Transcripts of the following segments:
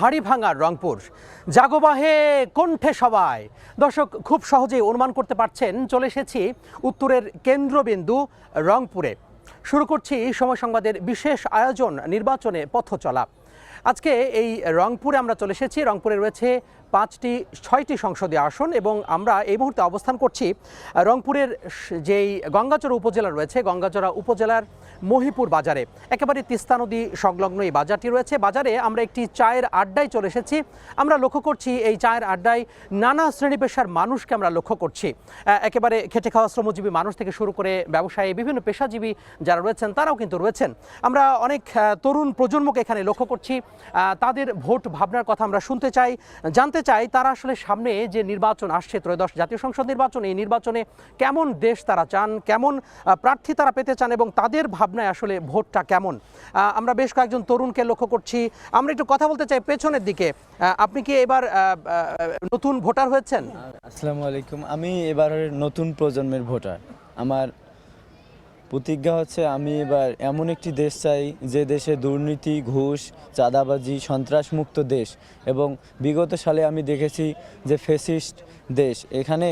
হাড়িভাঙার রংপুর। জাগোবাহে কণ্ঠে সবাই। দর্শক খুব সহজেই অনুমান করতে পারছেন, চলে এসেছি উত্তরের কেন্দ্রবিন্দু রংপুরে। শুরু করছি সময় সংবাদের বিশেষ আয়োজন নির্বাচনে পথ চলা। আজকে এই রংপুরে আমরা চলে এসেছি। রংপুরে রয়েছে 6টি সংসদীয় আসন এবং আমরা এই মুহূর্তে অবস্থান করছি রংপুরের যেই গঙ্গাচড়া উপজেলা রয়েছে, গঙ্গাচড়া উপজেলার মহিপুর বাজারে। একেবারে তিস্তা নদী সংলগ্ন এই বাজারটি রয়েছে। বাজারে আমরা একটি চায়ের আড্ডায় চলে এসেছি। আমরা লক্ষ্য করছি এই চায়ের আড্ডায় নানা শ্রেণী পেশার মানুষকে আমরা লক্ষ্য করছি। একেবারে খেটে খাওয়া শ্রমজীবী মানুষ থেকে শুরু করে ব্যবসায়ী, বিভিন্ন পেশাজীবী যারা রয়েছেন তারাও কিন্তু রয়েছেন। আমরা অনেক তরুণ প্রজন্মকে এখানে লক্ষ্য করছি। তাদের ভোট ভাবনার কথা আমরা শুনতে চাই, জানতে চাই তারা আসলে সামনে যে নির্বাচন আসছে, ত্রয়োদশ জাতীয় সংসদ নির্বাচন, এই নির্বাচনে কেমন দেশ তারা চান, কেমন প্রার্থী তারা পেতে চান এবং তাদের ভাবনায় আসলে ভোটটা কেমন। আমরা বেশ কয়েকজন তরুণকে লক্ষ্য করছি। আমরা একটু কথা বলতে চাই পেছনের দিকে। আপনি কি এবার নতুন ভোটার হয়েছেন? আসসালামু আলাইকুম। আমি এবারের নতুন প্রজন্মের ভোটার। আমার প্রতিজ্ঞা হচ্ছে আমি এবার এমন একটি দেশ চাই যে দেশে দুর্নীতি, ঘুষ, চাঁদাবাজি, সন্ত্রাসমুক্ত দেশ। এবং বিগত সালে আমি দেখেছি যে ফ্যাসিস্ট দেশ, এখানে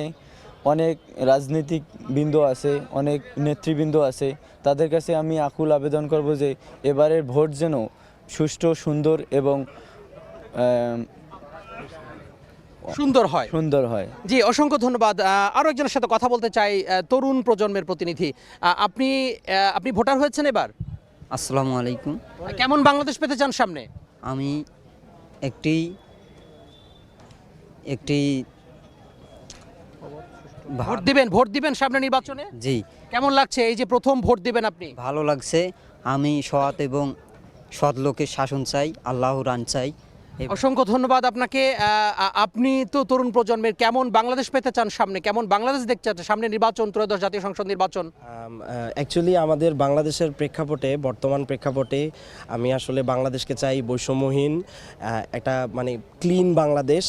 অনেক রাজনীতিক বিন্দু আছে, অনেক নেতৃবৃন্দ আছে। তাদের কাছে আমি আকুল আবেদন করব যে এবারের ভোট যেন সুষ্ঠু, সুন্দর এবং সুন্দর হয়। জি, অসংখ্য ধন্যবাদ। আরো একজনের সাথে কথা বলতে চাই, তরুণ প্রজন্মের প্রতিনিধি। আপনি ভোটার হয়েছেন এবার? আসসালামু আলাইকুম। কেমন বাংলাদেশ পেতে চান সামনে? আমি একটি ভোট দিবেন সামনে নির্বাচনে? জি, কেমন লাগছে এই যে প্রথম ভোট দিবেন আপনি? ভালো লাগছে। আমি সৎ এবং সৎ লোকের শাসন চাই, আল্লাহর আইন চাই। অসংখ্য ধন্যবাদ আপনাকে। আপনি তো তরুণ প্রজন্মের, কেমন বাংলাদেশ পেতে চান সামনে, কেমন বাংলাদেশ দেখতে চান সামনে নির্বাচন, ত্রয়োদশ জাতীয় সংসদ নির্বাচন? অ্যাকচুয়ালি আমাদের বাংলাদেশের প্রেক্ষাপটে, বর্তমান প্রেক্ষাপটে আমি আসলে বাংলাদেশকে চাই বৈষম্যহীন একটা, মানে ক্লিন বাংলাদেশ।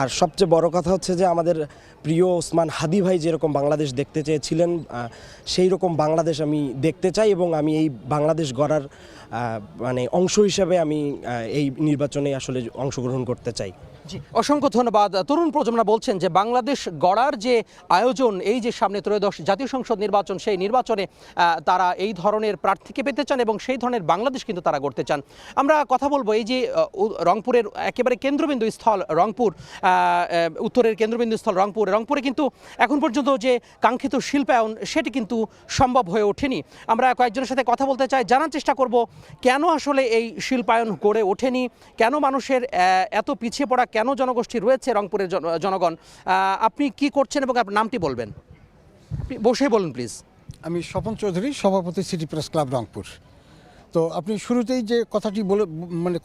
আর সবচেয়ে বড় কথা হচ্ছে যে আমাদের প্রিয় ওসমান হাদি ভাই যেরকম বাংলাদেশ দেখতে চেয়েছিলেন, সেই রকম বাংলাদেশ আমি দেখতে চাই এবং আমি এই বাংলাদেশ গড়ার মানে অংশ হিসেবে আমি এই নির্বাচনে আসলে অংশগ্রহণ করতে চাই। জি, অসংখ্য ধন্যবাদ। তরুণ প্রজন্মরা বলছেন যে বাংলাদেশ গড়ার যে আয়োজন, এই যে সামনে ত্রয়োদশ জাতীয় সংসদ নির্বাচন, সেই নির্বাচনে তারা এই ধরনের প্রার্থীকে পেতে চান এবং সেই ধরনের বাংলাদেশ কিন্তু তারা গড়তে চান। আমরা কথা বলবো এই যে রংপুরের একেবারে কেন্দ্রবিন্দু স্থল রংপুর, উত্তরের কেন্দ্রবিন্দু স্থল রংপুরে কিন্তু এখন পর্যন্ত যে কাঙ্ক্ষিত শিল্পায়ন সেটি কিন্তু সম্ভব হয়ে ওঠেনি। আমরা কয়েকজনের সাথে কথা বলতে চাই, জানার চেষ্টা করব কেন আসলে এই শিল্পায়ন গড়ে ওঠেনি, কেন মানুষের এত পিছিয়ে পড়া, কেন জনগোষ্ঠী রয়েছে রংপুরের জনগণ। আপনি কি করছেন এবং আপনার নামটি বলবেন? বসে বলুন প্লিজ। আমি স্বপন চৌধুরী, সভাপতি সিটি প্রেস ক্লাব রংপুর। তো আপনি শুরুতেই যে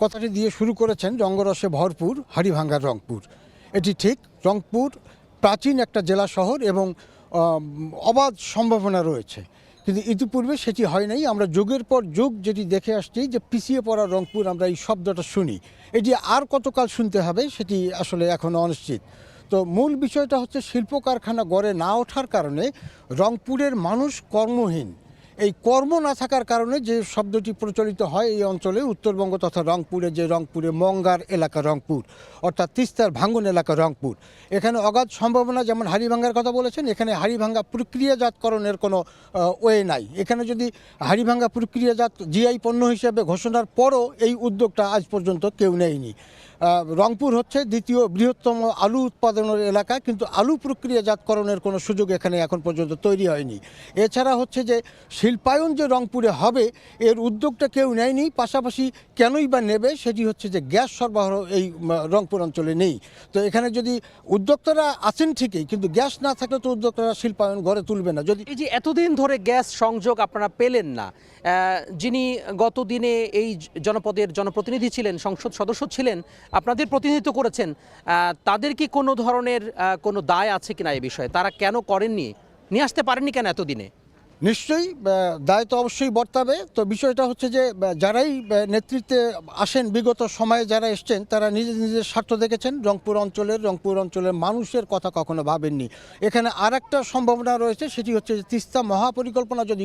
কথাটি দিয়ে শুরু করেছেন, রঙ্গরসে ভরপুর হাড়িভাঙ্গার রংপুর। এটি ঠিক। রংপুর প্রাচীন একটা জেলা শহর এবং অবাধ সম্ভাবনা রয়েছে, কিন্তু ইতিপূর্বে সেটি হয় নাই। আমরা যুগের পর যুগ যেটি দেখে আসছি যে পিছিয়ে পড়া রংপুর, আমরা এই শব্দটা শুনি। এটি আর কতকাল শুনতে হবে সেটি আসলে এখনও অনিশ্চিত। তো মূল বিষয়টা হচ্ছে শিল্প কারখানা গড়ে না ওঠার কারণে রংপুরের মানুষ কর্মহীন। এই কর্ম না থাকার কারণে যে শব্দটি প্রচলিত হয় এই অঞ্চলে, উত্তরবঙ্গ তথা রংপুরে মঙ্গার এলাকা রংপুর, অর্থাৎ তিস্তার ভাঙ্গন এলাকা রংপুর, এখানে অগাধ সম্ভাবনা। যেমন হাড়িভাঙ্গার কথা বলেছেন, এখানে হাড়িভাঙ্গা প্রক্রিয়াজাতকরণের কোনো ওয়ে নাই। এখানে যদি হাড়িভাঙ্গা প্রক্রিয়াজাত জিআই পণ্য হিসেবে ঘোষণার পরও এই উদ্যোগটা আজ পর্যন্ত কেউ নেয়নি। রংপুর হচ্ছে দ্বিতীয় বৃহত্তম আলু উৎপাদনের এলাকা, কিন্তু আলু প্রক্রিয়াজাতকরণের কোনো সুযোগ এখানে এখন পর্যন্ত তৈরি হয়নি। এছাড়া হচ্ছে যে শিল্পায়ন যে রংপুরে হবে এর উদ্যোগটা কেউ নেয়নি। পাশাপাশি কেনই বা নেবে, সেটি হচ্ছে যে গ্যাস সরবরাহ এই রংপুর অঞ্চলে নেই। তো এখানে যদি উদ্যোক্তারা আছেন ঠিকই, কিন্তু গ্যাস না থাকলে তো উদ্যোক্তারা শিল্পায়ন গড়ে তুলবে না। যদি এই যে এতদিন ধরে গ্যাস সংযোগ আপনারা পেলেন না, যিনি গত দিনে এই জনপদের জনপ্রতিনিধি ছিলেন, সংসদ সদস্য ছিলেন, আপনাদের প্রতিনিধিত্ব করেছেন, তাদের কি কোনো ধরনের কোনো দায় আছে কিনা এই বিষয়ে? তারা কেন করেননি, নিয়ে আসতে পারেননি কেন এতদিনে? নিশ্চয়ই দায় তো অবশ্যই বর্তাবে। তো বিষয়টা হচ্ছে যে যারাই নেতৃত্বে আসেন, বিগত সময়ে যারা এসছেন, তারা নিজের স্বার্থ দেখেছেন। রংপুর অঞ্চলের মানুষের কথা কখনো ভাবেননি। এখানে আর একটা সম্ভাবনা রয়েছে, সেটি হচ্ছে যে তিস্তা মহাপরিকল্পনা যদি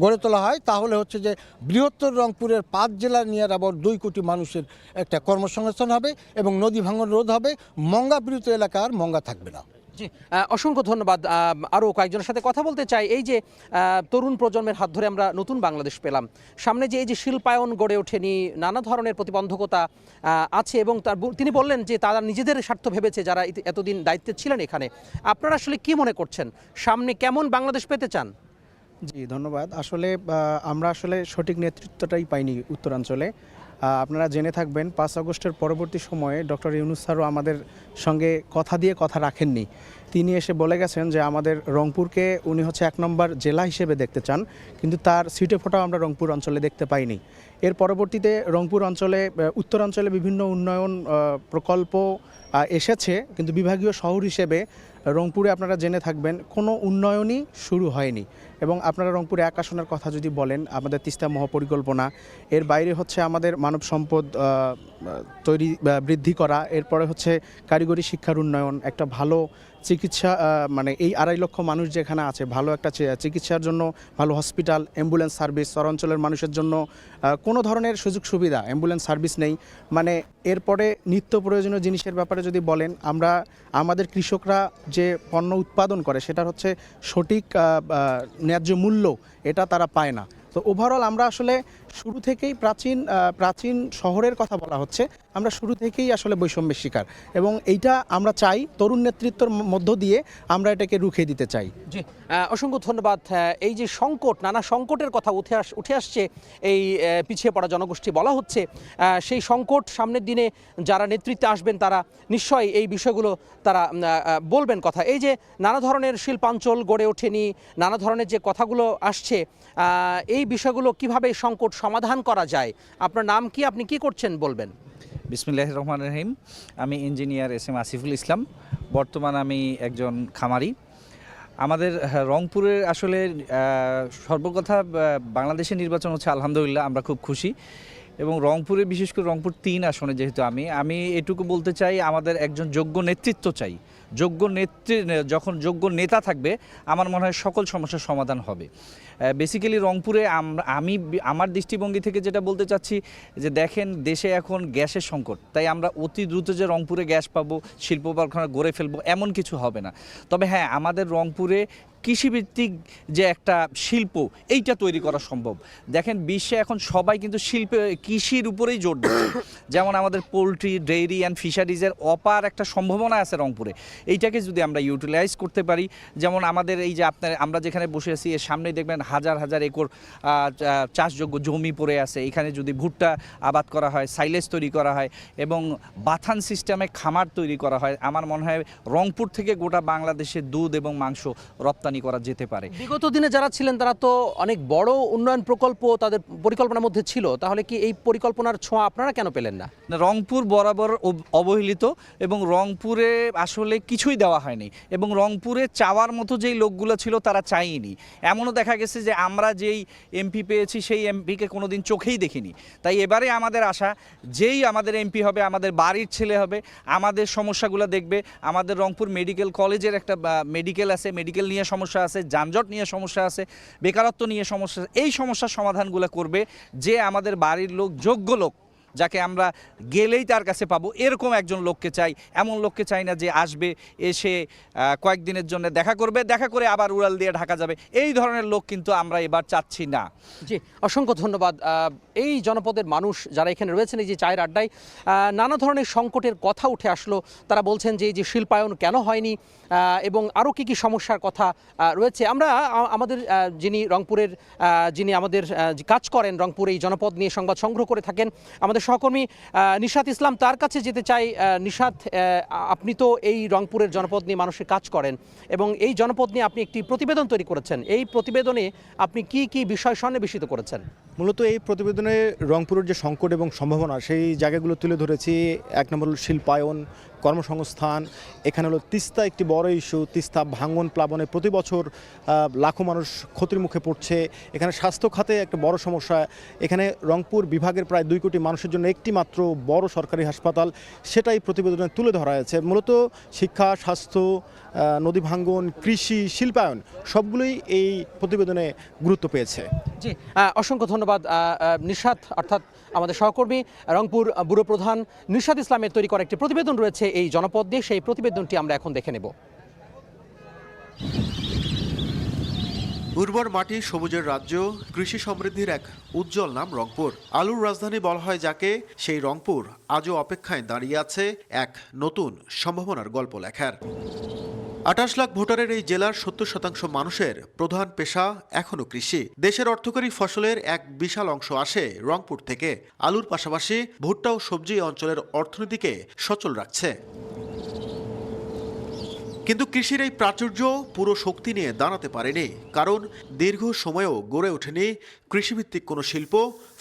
গড়ে তোলা হয়, তাহলে হচ্ছে যে বৃহত্তর রংপুরের 5 জেলা নিয়ে আবার 2 কোটি মানুষের একটা কর্মসংস্থান হবে এবং নদী ভাঙন রোধ হবে। মঙ্গা বিরত এলাকার মঙ্গা থাকবে না। জি, অসংখ্য ধন্যবাদ। আরও কয়েকজনের সাথে কথা বলতে চাই। এই যে তরুণ প্রজন্মের হাত ধরে আমরা নতুন বাংলাদেশ পেলাম, সামনে যে এই যে শিল্পায়ন গড়ে ওঠেনি, নানা ধরনের প্রতিবন্ধকতা আছে, এবং তিনি বললেন যে তারা নিজেদের স্বার্থ ভেবেছে যারা এতদিন দায়িত্বে ছিলেন এখানে। আপনারা আসলে কি মনে করছেন, সামনে কেমন বাংলাদেশ পেতে চান? জি, ধন্যবাদ। আসলে আমরা আসলে সঠিক নেতৃত্বটাই পাইনি উত্তরাঞ্চলে। আপনারা জেনে থাকবেন 5 আগস্টের পরবর্তী সময়ে ডক্টর ইউনূস স্যারও আমাদের সঙ্গে কথা দিয়ে কথা রাখেননি। তিনি এসে বলে গেছেন যে আমাদের রংপুরকে উনি হচ্ছে 1 নম্বর জেলা হিসেবে দেখতে চান, কিন্তু তার সিটে ফোটাও আমরা রংপুর অঞ্চলে দেখতে পাইনি। এর পরবর্তীতে রংপুর অঞ্চলে উত্তরাঞ্চলে বিভিন্ন উন্নয়ন প্রকল্প এসেছে, কিন্তু বিভাগীয় শহর হিসেবে রংপুরে আপনারা জেনে থাকবেন কোনো উন্নয়নই শুরু হয়নি। এবং আপনারা রংপুরে 1 আসনের কথা যদি বলেন, আমাদের তিস্তা মহাপরিকল্পনা, এর বাইরে হচ্ছে আমাদের মানব সম্পদ বৃদ্ধি করা, এরপরে হচ্ছে কারিগরি শিক্ষার উন্নয়ন, একটা ভালো চিকিৎসা, মানে এই 2.5 লক্ষ মানুষ যেখানে আছে, ভালো একটা চিকিৎসার জন্য ভালো হসপিটাল, অ্যাম্বুলেন্স সার্ভিস, শহরাঞ্চলের মানুষের জন্য কোনো ধরনের সুযোগ সুবিধা, অ্যাম্বুলেন্স সার্ভিস নেই। মানে এরপরে নিত্য প্রয়োজনীয় জিনিসের ব্যাপারে যদি বলেন, আমাদের কৃষকরা যে পণ্য উৎপাদন করে সেটার হচ্ছে সঠিক ন্যায্য মূল্য এটা তারা পায় না। তো ওভারঅল আমরা আসলে শুরু থেকেই প্রাচীন শহরের কথা বলা হচ্ছে, আমরা শুরু থেকেই আসলে বৈষম্যের শিকার, এবং এইটা আমরা চাই তরুণ নেতৃত্বের মধ্য দিয়ে আমরা এটাকে রুখে দিতে চাই। জি, অসংখ্য ধন্যবাদ। এই যে সংকট, নানা সংকটের কথা উঠে আসছে এই পিছিয়ে পড়া জনগোষ্ঠী বলা হচ্ছে, সেই সংকট সামনের দিনে যারা নেতৃত্বে আসবেন তারা নিশ্চয়ই এই বিষয়গুলো তারা বলবেন কথা। এই যে নানা ধরনের শিল্পাঞ্চল গড়ে ওঠেনি, নানা ধরনের যে কথাগুলো আসছে, এই বিষয়গুলো কিভাবে সংকট সমাধান করা যায়? আপনার নাম কি, আপনি কি করছেন বলবেন? বিসমিল্লাহির রহমানির রহিম। আমি ইঞ্জিনিয়ার এস.এম. আসিফুল ইসলাম। বর্তমান আমি একজন খামারি। আমাদের রংপুরের আসলে সর্বকথা বাংলাদেশের নির্বাচন হচ্ছে, আলহামদুলিল্লাহ আমরা খুব খুশি। এবং রংপুরে, বিশেষ করে রংপুর 3 আসনে যেহেতু আমি এটুকু বলতে চাই, আমাদের একজন যোগ্য নেতৃত্ব চাই। যখন যোগ্য নেতা থাকবে, আমার মনে হয় সকল সমস্যার সমাধান হবে। বেসিক্যালি রংপুরে আমার দৃষ্টিভঙ্গি থেকে যেটা বলতে চাচ্ছি যে দেখেন, দেশে এখন গ্যাসের সংকট, তাই আমরা অতি দ্রুত যে রংপুরে গ্যাস পাবো, শিল্প কারখানা গড়ে ফেলবো, এমন কিছু হবে না। তবে হ্যাঁ, আমাদের রংপুরে কৃষিভিত্তিক যে একটা শিল্প, এইটা তৈরি করা সম্ভব। দেখেন, বিশ্বে এখন সবাই কিন্তু কৃষির উপরেই জোর দিচ্ছে। যেমন আমাদের পোলট্রি, ডেইরি অ্যান্ড ফিশারিজের অপার একটা সম্ভাবনা আছে রংপুরে। এইটাকে যদি আমরা ইউটিলাইজ করতে পারি, যেমন আমাদের এই যে আমরা যেখানে বসে আছি, এর সামনেই দেখবেন হাজার হাজার একর চাষযোগ্য জমি পড়ে আছে। এখানে যদি ভুট্টা আবাদ করা হয়, সাইলেজ তৈরি করা হয় এবং বাথান সিস্টেমে খামার তৈরি করা হয়, আমার মনে হয় রংপুর থেকে গোটা বাংলাদেশে দুধ এবং মাংস রপ্তানি করা যেতে পারে। বিগত দিনে যারা ছিলেন তারা তো অনেক বড় উন্নয়ন প্রকল্প তাদের পরিকল্পনার মধ্যে ছিল, তাহলে কি এই পরিকল্পনার ছোঁয়া আপনারা কেন পেলেন না? রংপুর বরাবর অবহেলিত, এবং রংপুরে আসলে কিছুই দেওয়া হয়নি, এবং রংপুরে চাওয়ার মতো যেই লোকগুলো ছিল তারা চায়নি। এমনও দেখা গেছে যে আমরা যেই এমপি পেয়েছি সেই এমপিকে কোনোদিন চোখেই দেখিনি। তাই এবারে আমাদের আশা, যেই আমাদের এমপি হবে, আমাদের বাড়ির ছেলে হবে, আমাদের সমস্যাগুলো দেখবে। আমাদের রংপুর মেডিকেল কলেজের একটা মেডিকেল আছে, মেডিকেল নিয়ে সমস্যা আছে, যানজট নিয়ে সমস্যা আছে, বেকারত্ব নিয়ে সমস্যা আছে। এই সমস্যার সমাধানগুলো করবে যে আমাদের বাড়ির লোক, যোগ্য লোক, যাকে আমরা গেলেই তার কাছে পাবো, এরকম একজন লোককে চাই। এমন লোককে চাই না যে আসবে, এসে কয়েকদিনের জন্য দেখা করে আবার উড়াল দিয়ে ঢাকা যাবে। এই ধরনের লোক কিন্তু আমরা এবার চাচ্ছি না। জি, অসংখ্য ধন্যবাদ। এই জনপদের মানুষ যারা এখানে রয়েছেন, এই যে চায়ের আড্ডায় নানা ধরনের সংকটের কথা উঠে আসলো। তারা বলছেন যে এই যে শিল্পায়ন কেন হয়নি এবং আরও কী কী সমস্যার কথা রয়েছে। আমরা আমাদের যিনি আমাদের কাজ করেন রংপুর এই জনপদ নিয়ে সংবাদ সংগ্রহ করে থাকেন, আমাদের সহকর্মী নিশাত ইসলাম, তার কাছে যেতে চাই। নিশাত, আপনি তো এই রংপুরের জনপদ নিয়ে মানুষের কাজ করেন এবং এই জনপদ নিয়ে আপনি একটি প্রতিবেদন তৈরি করেছেন। এই প্রতিবেদনে আপনি কি কি বিষয় সন্নিবেশিত করেছেন? মূলত এই প্রতিবেদনে রংপুরের যে সংকট এবং সম্ভাবনা, সেই জায়গাগুলো তুলে ধরেছি। 1 নম্বর হল শিল্পায়ন, কর্মসংস্থান, এখানে হলো তিস্তা একটি বড় ইস্যু। তিস্তা ভাঙন প্লাবনে প্রতি বছর লাখো মানুষ ক্ষতির মুখে পড়ছে। এখানে স্বাস্থ্য খাতে একটা বড় সমস্যা। এখানে রংপুর বিভাগের প্রায় 2 কোটি মানুষের জন্য একটি মাত্র বড় সরকারি হাসপাতাল, সেটাই প্রতিবেদনে তুলে ধরা হয়েছে। মূলত শিক্ষা, স্বাস্থ্য, নদী ভাঙ্গন, কৃষি, শিল্পায়ন সবগুলোই এই প্রতিবেদনে গুরুত্ব পেয়েছে। জি, অসংখ্য ধন্যবাদ নিশাত, অর্থাৎ আমাদের সহকর্মী রংপুর ব্যুরো প্রধান নিশাত ইসলামের তৈরি করা একটি প্রতিবেদন রয়েছে এই জনপদ দিয়ে। সেই প্রতিবেদনটি আমরা এখন দেখে নেব। উর্বর মাটি, সবুজের রাজ্য, কৃষি সমৃদ্ধির এক উজ্জ্বল নাম রংপুর। আলুর রাজধানী বলা হয় যাকে, সেই রংপুর আজও অপেক্ষায় দাঁড়িয়ে আছে এক নতুন সম্ভাবনার গল্প লেখার। 28 লাখ ভোটারের এই জেলার 70% মানুষের প্রধান পেশা এখনও কৃষি। দেশের অর্থকরী ফসলের এক বিশাল অংশ আসে রংপুর থেকে। আলুর পাশাপাশি ভুট্টা ও সবজি এই অঞ্চলের অর্থনীতিকে সচল রাখছে। কিন্তু কৃষির এই প্রাচুর্য পুরো শক্তি নিয়ে দাঁড়াতে পারেনি, কারণ দীর্ঘ সময়েও গড়ে ওঠেনি কৃষিভিত্তিক কোনো শিল্প।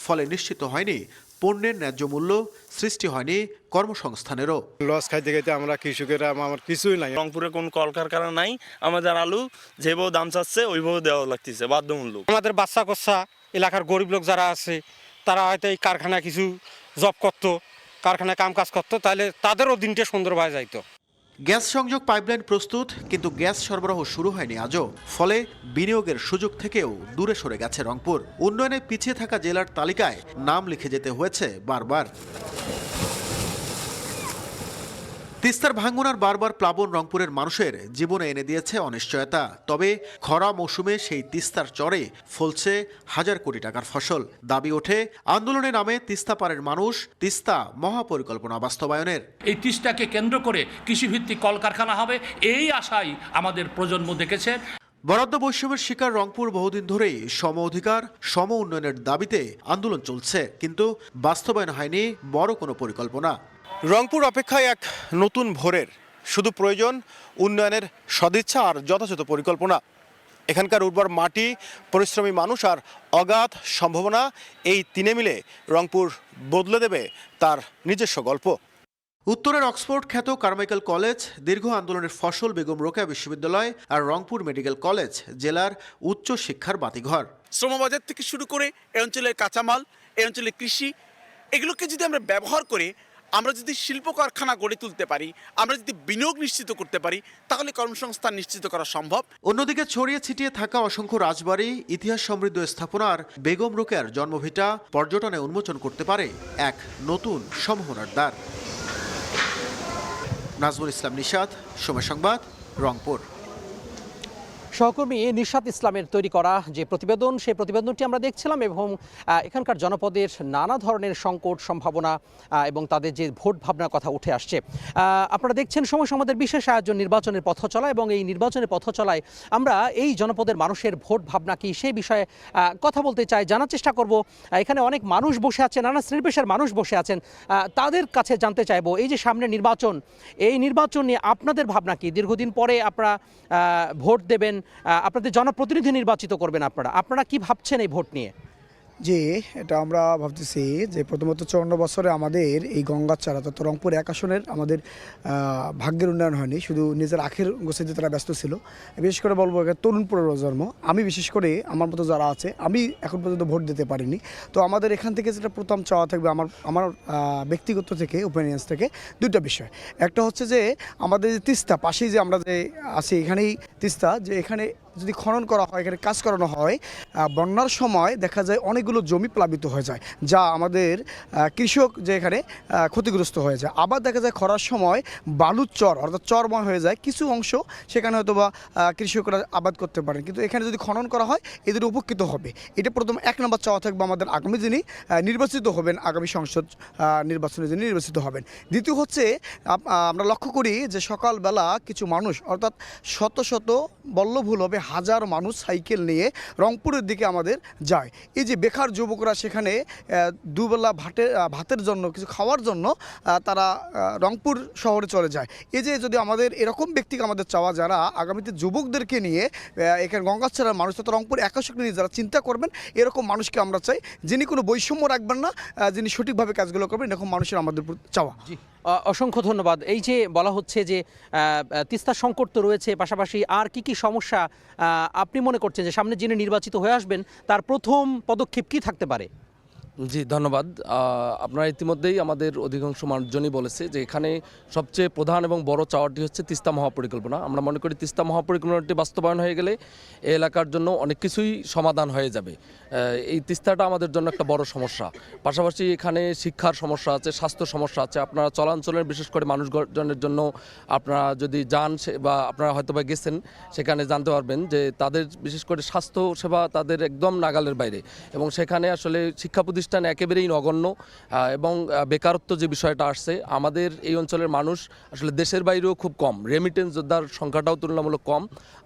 ফলে নিশ্চিত হয়নি পণ্যের ন্যায্য মূল্য, সৃষ্টি হয়নি কর্মসংস্থানেরও। লস খাইতে খাইতে আমরা কৃষকেরা আমার কিছুই নাই। রংপুরে কোন কলকারখানা নাই, আমাদের আলু যেভাবে দাম চাচ্ছে ওইভাবে দেওয়া লাগতেছে বাধ্যমূলক। আমাদের বাচ্চা কোচ্চা এলাকার গরিব লোক যারা আছে তারা হয়তো এই কারখানায় কিছু জব করতো, কারখানায় কাম কাজ করতো, তাহলে তাদেরও দিনটা সুন্দরভাবে যাইতো। গ্যাস সংযোগ পাইপলাইন প্রস্তুত, কিন্তু গ্যাস সরবরাহ শুরু হয়নি আজও। ফলে বিনিয়োগের সুযোগ থেকেও দূরে সরে গেছে রংপুর। উন্নয়নে পিছিয়ে থাকা জেলার তালিকায় নাম লিখে যেতে হয়েছে বারবার। তিস্তার ভাঙন আর বারবার প্লাবন রংপুরের মানুষের জীবনে এনে দিয়েছে অনিশ্চয়তা। তবে খরা মৌসুমে সেই তিস্তার চরে ফলছে হাজার কোটি টাকার ফসল। দাবি ওঠে আন্দোলনের নামে তিস্তা পারের মানুষ তিস্তা মহাপরিকল্পনা বাস্তবায়নের। এই তিস্তাকে কেন্দ্র করে কৃষিভিত্তিক কলকারখানা হবে, এই আশাই আমাদের প্রজন্ম দেখেছে। বরাদ্দ বৈষম্যের শিকার রংপুর বহুদিন ধরেই সম অধিকার, সম উন্নয়নের দাবিতে আন্দোলন চলছে, কিন্তু বাস্তবায়ন হয়নি বড় কোনো পরিকল্পনা। রংপুর অপেক্ষায় এক নতুন ভোরের। শুধু প্রয়োজন উন্নয়নের সদিচ্ছা আর যথাযথ পরিকল্পনা। এখানকার উর্বর মাটি, পরিশ্রমী মানুষ আর অগাধ সম্ভাবনা, এই তিনে মিলে রংপুর বদলে দেবে তার নিজস্ব গল্প। উত্তরের অক্সফোর্ড খ্যাত কারমাইকেল কলেজ, দীর্ঘ আন্দোলনের ফসল বেগম রোকেয়া বিশ্ববিদ্যালয় আর রংপুর মেডিকেল কলেজ জেলার উচ্চ শিক্ষার বাতিঘর। শ্রমবাজার থেকে শুরু করে এই অঞ্চলের কাঁচামাল, এই অঞ্চলের কৃষি, এগুলোকে যদি আমরা ব্যবহার করে আমরা যদি শিল্প কারখানা গড়ে তুলতে পারি, আমরা যদি বিনিয়োগ নিশ্চিত করতে পারি, তাহলে কর্মসংস্থান নিশ্চিত করা সম্ভব। অন্যদিকে ছড়িয়ে ছিটিয়ে থাকা অসংখ্য রাজবাড়ি, ইতিহাস সমৃদ্ধ স্থাপনার বেগম রোকেয়ার জন্মভিটা পর্যটনে উন্মোচন করতে পারে এক নতুন সম্ভাবনার দ্বার। নাজমুল ইসলাম নিশাত, সময় সংবাদ, রংপুর। সহকর্মী নিশাত ইসলামের তৈরি করা যে প্রতিবেদন, সেই প্রতিবেদনটি আমরা দেখছিলাম এবং এখানকার জনপদের নানা ধরনের সংকট, সম্ভাবনা এবং তাদের যে ভোট ভাবনার কথা উঠে আসছে। আপনারা দেখছেন সময় সংবাদের বিশেষ আয়োজন নির্বাচনের পথ চলা, এবং এই নির্বাচনের পথ চলায় আমরা এই জনপদের মানুষের ভোট ভাবনা কি সেই বিষয়ে কথা বলতে চাই, জানার চেষ্টা করব। এখানে অনেক মানুষ বসে আছেন, নানা শ্রেণী পেশার মানুষ বসে আছেন, তাদের কাছে জানতে চাইবো এই যে সামনে নির্বাচন, এই নির্বাচন নিয়ে আপনাদের ভাবনা কি? দীর্ঘদিন পরে আপনারা ভোট দেবেন, আপনাদের জনপ্রতিনিধি নির্বাচিত করবেন, আপনারা কি ভাবছেন এই ভোট নিয়ে? জি, এটা আমরা ভাবতেছি যে প্রথমত 54 বছরে আমাদের এই গঙ্গাচড়া তথা রংপুর 1 আসনের আমাদের ভাগ্যের উন্নয়ন হয়নি, শুধু নিজের আখের গোছাইতে তারা ব্যস্ত ছিল। বিশেষ করে বলবো তরুণ প্রজন্ম, আমি বিশেষ করে আমার মতো যারা আছে, আমি এখন পর্যন্ত ভোট দিতে পারিনি। তো আমাদের এখান থেকে যেটা প্রথম চাওয়া থাকবে, আমার ব্যক্তিগত থেকে, ওপিনিয়ন্স থেকে, দুইটা বিষয়। একটা হচ্ছে যে আমাদের যে তিস্তা পাশেই যে আমরা যে আছি, এখানেই তিস্তা, যে এখানে যদি খনন করা হয়, এখানে কাজ করানো হয়, বন্যার সময় দেখা যায় অনেকগুলো জমি প্লাবিত হয়ে যায়, যা আমাদের কৃষক যে এখানে ক্ষতিগ্রস্ত হয়ে যায়। আবার দেখা যায় খরার সময় বালুর চর অর্থাৎ চরময় হয়ে যায়, কিছু অংশ সেখানে হয়তো বা কৃষকরা আবাদ করতে পারেন, কিন্তু এখানে যদি খনন করা হয় এদের উপকৃত হবে। এটা প্রথম 1 নম্বর চাওয়া থাকবে আমাদের আগামী যিনি নির্বাচিত হবেন, আগামী সংসদ নির্বাচনে যিনি নির্বাচিত হবেন। দ্বিতীয় হচ্ছে আমরা লক্ষ্য করি যে সকালবেলা কিছু মানুষ অর্থাৎ শত শত বল্লভুল হবে হাজার মানুষ সাইকেল নিয়ে রংপুরের দিকে আমাদের যায়। এই যে বেকার যুবকরা সেখানে দুবেলা ভাতের জন্য, কিছু খাওয়ার জন্য তারা রংপুর শহরে চলে যায়। এই যে যদি আমাদের এরকম ব্যক্তিকে আমাদের চাওয়া, যারা আগামীতে যুবকদেরকে নিয়ে এখানে গঙ্গাচড়ার মানুষ তথা রংপুর 1 আসন নিয়ে যারা চিন্তা করবেন, এরকম মানুষকে আমরা চাই, যিনি কোনো বৈষম্য রাখবেন না, যিনি সঠিকভাবে কাজগুলো করবেন, এরকম মানুষের আমাদের চাওয়া। জি, অসংখ্য ধন্যবাদ। এই যে বলা হচ্ছে যে তিস্তার সংকট তো রয়েছে, পাশাপাশি আর কি কি সমস্যা আপনি মনে করছেন যে সামনে যিনি নির্বাচিত হয়ে আসবেন তার প্রথম পদক্ষেপ কি থাকতে পারে? জি ধন্যবাদ। আপনারা ইতিমধ্যেই আমাদের অধিকাংশ মানুষজনই বলেছে যে এখানে সবচেয়ে প্রধান এবং বড় চাওয়াটি হচ্ছে তিস্তা মহাপরিকল্পনা। আমরা মনে করি তিস্তা মহাপরিকল্পনাটি বাস্তবায়ন হয়ে গেলে এই এলাকার জন্য অনেক কিছুই সমাধান হয়ে যাবে। এই তিস্তাটা আমাদের জন্য একটা বড় সমস্যা, পাশাপাশি এখানে শিক্ষার সমস্যা আছে, স্বাস্থ্য সমস্যা আছে। আপনারা চলাঞ্চলের বিশেষ করে মানুষজনের জন্য আপনারা যদি যান বা আপনারা হয়তো বা গেছেন সেখানে জানতে পারবেন যে তাদের বিশেষ করে স্বাস্থ্য সেবা তাদের একদম নাগালের বাইরে, এবং সেখানে আসলে শিক্ষা প্রতিষ্ঠান একেবারেই নগণ্য, এবং বেকারত্ব যে বিষয়টা আসছে, আমাদের এই অঞ্চলের মানুষ আসলে দেশের বাইরেও খুব কম, রেমিটেন্স যোদ্ধার সংখ্যাটাও তুলনামূলক কম।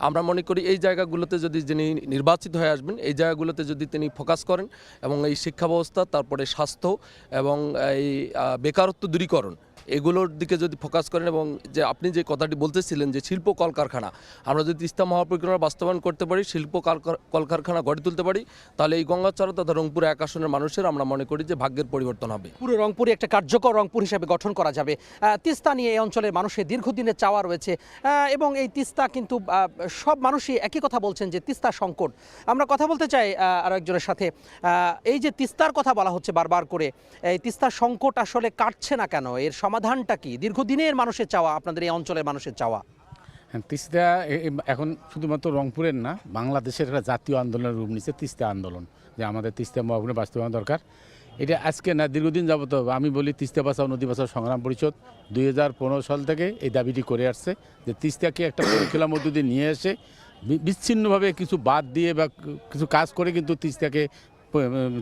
আমরা মনে করি এই জায়গাগুলোতে যদি যিনি নির্বাচিত হয়ে আসবেন এই জায়গাগুলোতে যদি তিনি ফোকাস করেন এবং এই শিক্ষা ব্যবস্থা, তারপরে স্বাস্থ্য এবং এই বেকারত্ব দূরীকরণ এগুলোর দিকে যদি ফোকাস করেন, এবং যে আপনি যে কথাটি বলতেছিলেন যে শিল্প কলকারখানা, আমরা যদি তিস্তা মহাপরিকল্পনা বাস্তবায়ন করতে পারি, শিল্প কলকারখানা গড়ে তুলতে পারি, তাহলে এই গঙ্গাচড়া তথা রংপুর এক আসনের মানুষের আমরা মনে করি যে ভাগ্যের পরিবর্তন হবে। পুরো রংপুরে একটা কার্যকর রংপুর হিসেবে গঠন করা যাবে। তিস্তা নিয়ে এই অঞ্চলের মানুষের দীর্ঘদিনের চাওয়া রয়েছে, এবং এই তিস্তা কিন্তু সব মানুষই একই কথা বলছেন যে তিস্তা সংকট। আমরা কথা বলতে চাই আরও একজনের সাথে। এই যে তিস্তার কথা বলা হচ্ছে বারবার করে, এই তিস্তার সংকট আসলে কাটছে না কেন? এর সমাধানটা কি? দীর্ঘদিনের মানুষের চাওয়া, আপনাদের এই অঞ্চলের মানুষের চাওয়া। হ্যাঁ, তিস্তা এখন শুধুমাত্র রংপুরের না, বাংলাদেশের একটা জাতীয় আন্দোলনের রূপ নিচ্ছে তিস্তা আন্দোলন, যে আমাদের তিস্তা মহাপরিকল্পনা বাস্তবায়ন দরকার। এটা আজকে না, দীর্ঘদিন যাবত আমি বলি তিস্তা বাঁচাও নদী বাঁচাও সংগ্রাম পরিষদ 2015 সাল থেকে এই দাবিটি করে আসছে যে তিস্তাকে একটা পরিকল্পনার মধ্য দিয়ে নিয়ে এসে বিচ্ছিন্নভাবে কিছু বাদ দিয়ে বা কিছু কাজ করে কিন্তু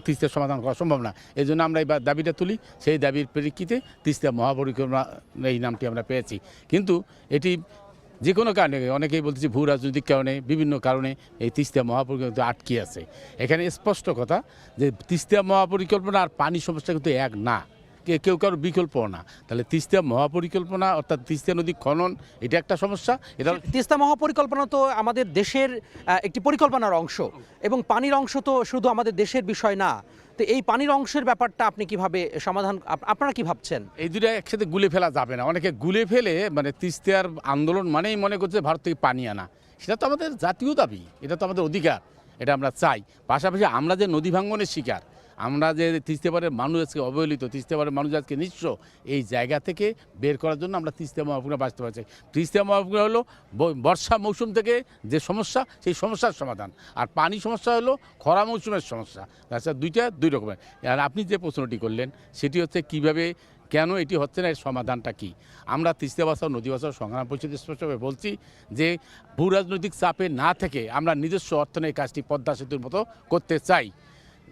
তিস্তার সমাধান করা সম্ভব না। এই জন্য আমরা এই দাবিটা তুলি, সেই দাবির প্রেক্ষিতে তিস্তা মহাপরিকল্পনা এই নামটি আমরা পেয়েছি। কিন্তু এটি যে কোনো কারণে, অনেকেই বলতেছি ভূ রাজনৈতিক কারণে, বিভিন্ন কারণে এই তিস্তা মহাপরিকল্পনা আটকে আছে। এখানে স্পষ্ট কথা যে তিস্তা মহাপরিকল্পনা আর পানি সমস্যা কিন্তু এক না, কেউ কারোর বিকল্প না। তাহলে তিস্তা মহাপরিকল্পনা অর্থাৎ তিস্তা নদী খনন এটা একটা সমস্যা। এটা তিস্তা মহাপরিকল্পনা তো আমাদের দেশের একটি পরিকল্পনার অংশ, এবং পানির অংশ তো শুধু আমাদের দেশের বিষয় না। তো এই পানির অংশের ব্যাপারটা আপনি কিভাবে সমাধান, আপনারা কি ভাবছেন? এই দুটো একসাথে গুলে ফেলা যাবে না। অনেকে গুলে ফেলে মানে তিস্তার আন্দোলন মানেই মনে করছে ভারত থেকে পানি আনা। সেটা তো আমাদের জাতীয় দাবি, এটা তো আমাদের অধিকার, এটা আমরা চাই। পাশাপাশি আমরা যে নদী ভাঙ্গনের শিকার, আমরা যে তিস্তাপাড়ের মানুষ আজকে অবহেলিত, তিস্তাপাড়ের মানুষ আজকে নিঃস্ব, এই জায়গা থেকে বের করার জন্য আমরা তিস্তা মহাপরিকল্পনা বাস্তবায়ন চাই। তিস্তা মহাপরিকল্পনা হলো বর্ষা মৌসুম থেকে যে সমস্যা, সেই সমস্যার সমাধান, আর পানি সমস্যা হলো খরা মৌসুমের সমস্যা। আচ্ছা, দুই রকমের। আর আপনি যে প্রশ্নটি করলেন সেটি হচ্ছে কিভাবে, কেন এটি হচ্ছে না, এর সমাধানটা কি? আমরা তিস্তা বাঁচাও নদী বাঁচাও সংগ্রাম পরিষদ স্পষ্টভাবে বলছি যে ভূ রাজনৈতিক চাপে না থেকে আমরা নিজস্ব অর্থনৈতিক কাজটি পদ্মা সেতুর মতো করতে চাই।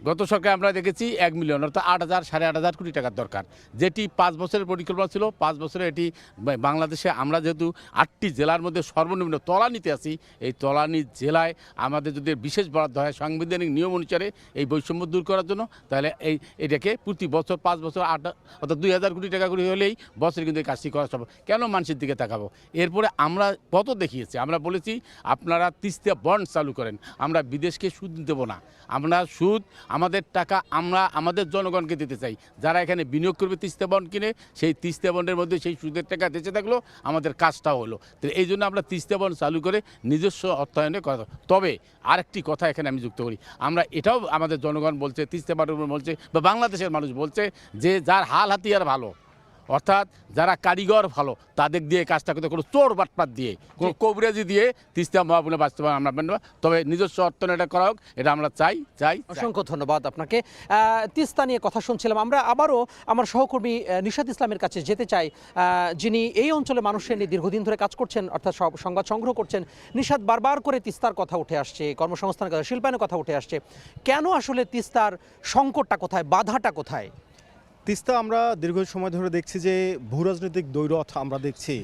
গত সরকারে আমরা দেখেছি 1 মিলিয়ন অর্থাৎ 8,000-8,500 কোটি টাকার দরকার, যেটি 5 বছরের পরিকল্পনা ছিল। 5 বছরে এটি বাংলাদেশে আমরা যেহেতু 8টি জেলার মধ্যে সর্বনিম্ন তলানিতে আছি, এই তলানি জেলায় আমাদের যদি বিশেষ বরাদ্দ হয় সাংবিধানিক নিয়ম অনুসারে এই বৈষম্য দূর করার জন্য, তাহলে এটাকে প্রতি বছর 5 বছর অর্থাৎ 2,000 কোটি টাকা করে হলেই বছরে কিন্তু এই কাজটি করা সম্ভব। কেন মানুষের দিকে তাকাবো? এরপরে আমরা কত দেখিয়েছি, আমরা বলেছি আপনারা তিস্তা বন্ড চালু করেন, আমরা বিদেশকে সুদ দেব না, আমরা সুদ আমাদের টাকা আমরা আমাদের জনগণকে দিতে চাই। যারা এখানে বিনিয়োগ করবে তিস্তা বন্ড কিনে, সেই তিস্তা বন্ডের মধ্যে সেই সুদের টাকা দেশে থাকলো, আমাদের কাজটাও হলো। তো এই জন্য আমরা তিস্তা বন্ড চালু করে নিজস্ব অর্থায়নে করা। তবে আরেকটি কথা এখানে আমি যুক্ত করি, আমরা এটাও আমাদের জনগণ বলছে, তিস্তা বন্ড বলছে বা বাংলাদেশের মানুষ বলছে যে যার হাল হাতিয়ার ভালো, অর্থাৎ যারা কারিগর ভালো, তাদের দিয়ে কাজটা করতে, কোনো চোর বাটপাত দিয়ে, কোনো কবিরাজি দিয়ে তিস্তা মহাপরিকল্পনা বাস্তবায়ন আমরা মেনে নেব। তবে নিজস্ব অর্থনীতি করা হোক, এটা আমরা চাই। অসংখ্য ধন্যবাদ আপনাকে। তিস্তা নিয়ে কথা শুনছিলাম। আমরা আবারও আমার সহকর্মী নিশাত ইসলামের কাছে যেতে চাই, যিনি এই অঞ্চলের মানুষের নিয়ে দীর্ঘদিন ধরে কাজ করছেন, অর্থাৎ সংবাদ সংগ্রহ করছেন। নিশাত, বারবার করে তিস্তার কথা উঠে আসছে, কর্মসংস্থানের কথা, শিল্পায়নের কথা উঠে আসছে। কেন আসলে তিস্তার সংকটটা কোথায়, বাধাটা কোথায়? তিস্তা আমরা দীর্ঘ সময় ধরে দেখছি যে ভূরাজনৈতিক দ্বৈরথ আমরা দেখছি।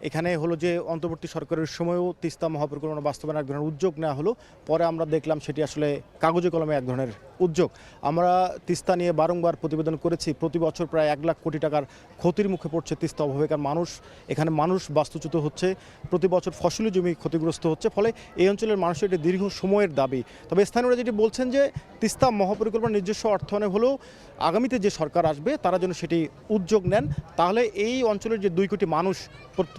এখানে হলো যে অন্তর্বর্তী সরকারের সময়ও তিস্তা মহাপরিকল্পনা বাস্তবায়নের এক ধরনের উদ্যোগ নেওয়া হলো, পরে আমরা দেখলাম সেটি আসলে কাগজে কলমে এক ধরনের উদ্যোগ। আমরা তিস্তা নিয়ে বারংবার প্রতিবেদন করেছি, প্রতি বছর প্রায় 1 লাখ কোটি টাকার ক্ষতির মুখে পড়ছে তিস্তা অববাহিকার মানুষ। এখানে মানুষ বাস্তুচ্যুত হচ্ছে, প্রতি বছর ফসলি জমি ক্ষতিগ্রস্ত হচ্ছে, ফলে এই অঞ্চলের মানুষের একটি দীর্ঘ সময়ের দাবি। তবে স্থানীয়রা যেটি বলছেন যে তিস্তা মহাপরিকল্পনার নিজস্ব অর্থায়নে হলেও আগামীতে যে সরকার আসবে তারা যেন সেটি উদ্যোগ নেন, তাহলে এই অঞ্চলের যে 2 কোটি মানুষ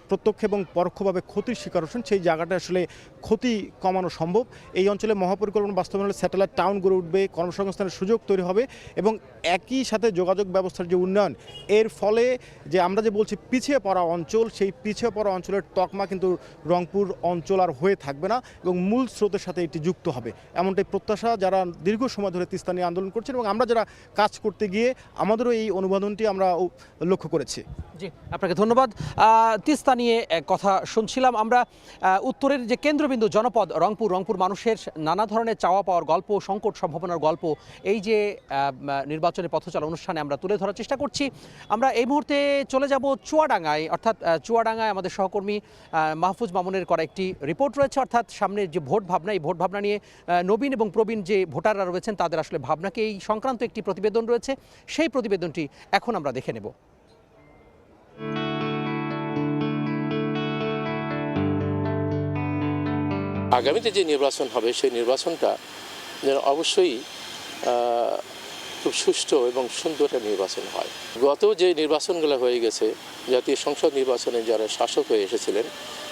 প্রত্যক্ষ এবং পরোক্ষভাবে ক্ষতির শিকার হচ্ছেন সেই জায়গাটা আসলে ক্ষতি কমানো সম্ভব। এই অঞ্চলে মহাপরিকল্পনা বাস্তবায়ন হলে স্যাটেলাইট টাউন গড়ে উঠবে, কর্মসংস্থানের সুযোগ তৈরি হবে এবং একই সাথে যোগাযোগ ব্যবস্থার যে উন্নয়ন, এর ফলে যে আমরা যে বলছি পিছিয়ে পড়া অঞ্চল, সেই পিছিয়ে পড়া অঞ্চলের তকমা কিন্তু রংপুর অঞ্চল আর হয়ে থাকবে না এবং মূল স্রোতের সাথে এটি যুক্ত হবে, এমনটাই প্রত্যাশা যারা দীর্ঘ সময় ধরে তিস্তা নিয়ে আন্দোলন করছেন এবং আমরা যারা কাজ করতে গিয়ে আমাদেরও এই অনুমোদনটি আমরা লক্ষ্য করেছি। জি, আপনাকে ধন্যবাদ। তিস্তা নিয়ে কথা শুনছিলাম আমরা। উত্তরের যে কেন্দ্রবিন্দু জনপদ রংপুর মানুষের নানা ধরনের চাওয়া পাওয়ার গল্প, সংকট সম্ভাবনার গল্প, এই যে নির্বাচনের পথচলা অনুষ্ঠানে আমরা তুলে ধরার চেষ্টা করছি। আমরা এই মুহূর্তে চলে যাব চুয়াডাঙ্গায়, অর্থাৎ চুয়াডাঙ্গায় আমাদের সহকর্মী মাহফুজ মামুনের করা একটি রিপোর্ট রয়েছে, অর্থাৎ সামনের যে ভোট ভাবনা, এই ভোট ভাবনা নিয়ে নবীন এবং প্রবীণ যে ভোটাররা রয়েছেন তাদের আসলে ভাবনাকে এই সংক্রান্ত একটি প্রতিবেদন রয়েছে, সেই প্রতিবেদনটি এখন আমরা দেখে নেব। আগামীতে যে নির্বাচন হবে সেই নির্বাচনটা যেন অবশ্যই খুব সুষ্ঠু এবং সুন্দর একটা নির্বাচন হয়। গত যে নির্বাচনগুলো হয়ে গেছে, জাতীয় সংসদ নির্বাচনে যারা শাসক হয়ে এসেছিলেন,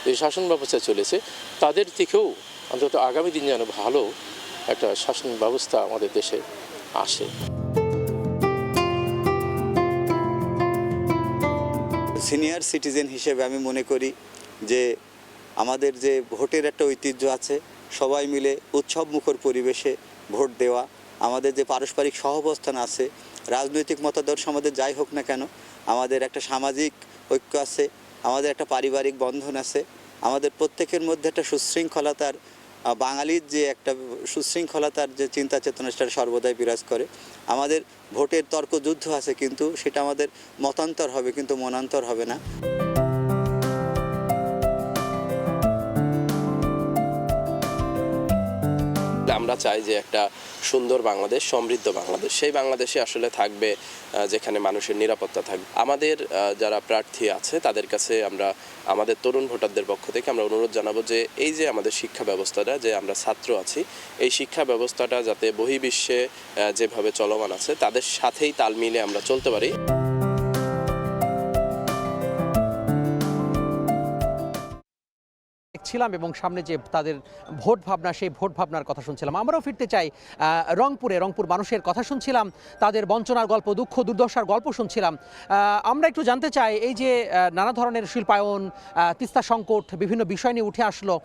যে শাসন ব্যবস্থা চলেছে, তাদের থেকেও অন্তত আগামী দিন যেন ভালো একটা শাসন ব্যবস্থা আমাদের দেশে আসে। সিনিয়র সিটিজেন হিসেবে আমি মনে করি যে আমাদের যে ভোটের একটা ঐতিহ্য আছে, সবাই মিলে উৎসবমুখর পরিবেশে ভোট দেওয়া, আমাদের যে পারস্পরিক সহাবস্থান আছে, রাজনৈতিক মতাদর্শ আমাদের যাই হোক না কেন, আমাদের একটা সামাজিক ঐক্য আছে, আমাদের একটা পারিবারিক বন্ধন আছে, আমাদের প্রত্যেকের মধ্যে একটা সুশৃঙ্খলতার, বাঙালির যে একটা সুশৃঙ্খলতার যে চিন্তা চেতনা সেটা সর্বদাই বিরাজ করে। আমাদের ভোটের তর্কযুদ্ধ আছে, কিন্তু সেটা আমাদের মতান্তর হবে, কিন্তু মনান্তর হবে না। আমরা চাই যে একটা সুন্দর বাংলাদেশ, সমৃদ্ধ বাংলাদেশ, সেই বাংলাদেশে আসলে থাকবে যেখানে মানুষের নিরাপত্তা থাকবে। আমাদের যারা প্রার্থী আছে তাদের কাছে আমরা আমাদের তরুণ ভোটারদের পক্ষ থেকে আমরা অনুরোধ জানাবো যে এই যে আমাদের শিক্ষা ব্যবস্থাটা, যে আমরা ছাত্র আছি, এই শিক্ষা ব্যবস্থাটা যাতে বহির্বিশ্বে যেভাবে চলমান আছে তাদের সাথেই তাল মিলে আমরা চলতে পারি। ছিলাম এবং সামনে যে তাদের ভোট ভাবনা, সেই ভোট ভাবনার কথা শুনছিলাম। আমরাও ফিরতে চাই রংপুর মানুষের কথা শুনছিলাম, তাদের বঞ্চনার গল্প, দুঃখ দুর্দশার গল্প শুনছিলাম। আমরা একটু জানতে চাই, এই যে নানা ধরনের শিল্পায়ন, তিস্তা সংকট, বিভিন্ন বিষয় নিয়ে উঠে আসলো,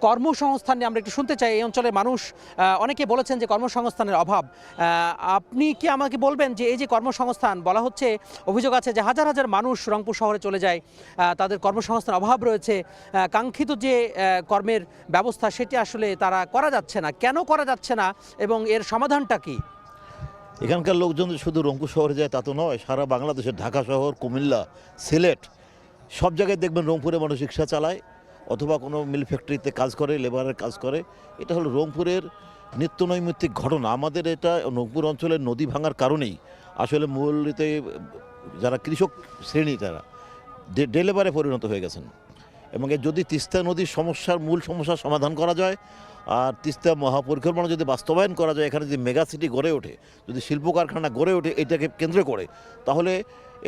কর্মসংস্থান নিয়ে আমরা একটু শুনতে চাই। এই অঞ্চলের মানুষ অনেকে বলেছেন যে কর্মসংস্থানের অভাব। আপনি কি আমাকে বলবেন যে এই যে কর্মসংস্থান বলা হচ্ছে, অভিযোগ আছে যে হাজার হাজার মানুষ রংপুর শহরে চলে যায়, তাদের কর্মসংস্থান অভাব রয়েছে, কাঙ্ক্ষিত যে কর্মের ব্যবস্থা সেটি আসলে তারা করা যাচ্ছে না, কেন করা যাচ্ছে না এবং এর সমাধানটা কি? এখানকার লোকজন শুধু রংপুর শহরে যায় তা তো নয়, সারা বাংলাদেশের ঢাকা শহর, কুমিল্লা, সিলেট সব জায়গায় দেখবেন রংপুরে মানুষ রিক্সা চালায় অথবা কোনো মিল ফ্যাক্টরিতে কাজ করে, লেবারের কাজ করে। এটা হলো রংপুরের নিত্যনৈমিত্তিক ঘটনা। আমাদের এটা রংপুর অঞ্চলের নদী ভাঙার কারণেই আসলে মূলতে যারা কৃষক শ্রেণী তারা ডেলেবারে পরিণত হয়ে গেছেন। এবং যদি তিস্তা নদীর মূল সমস্যার সমাধান করা যায় আর তিস্তা মহাপরিকল্পনা যদি বাস্তবায়ন করা যায়, এখানে যদি মেগা সিটি গড়ে ওঠে, যদি শিল্প কারখানা গড়ে ওঠে এটাকে কেন্দ্র করে, তাহলে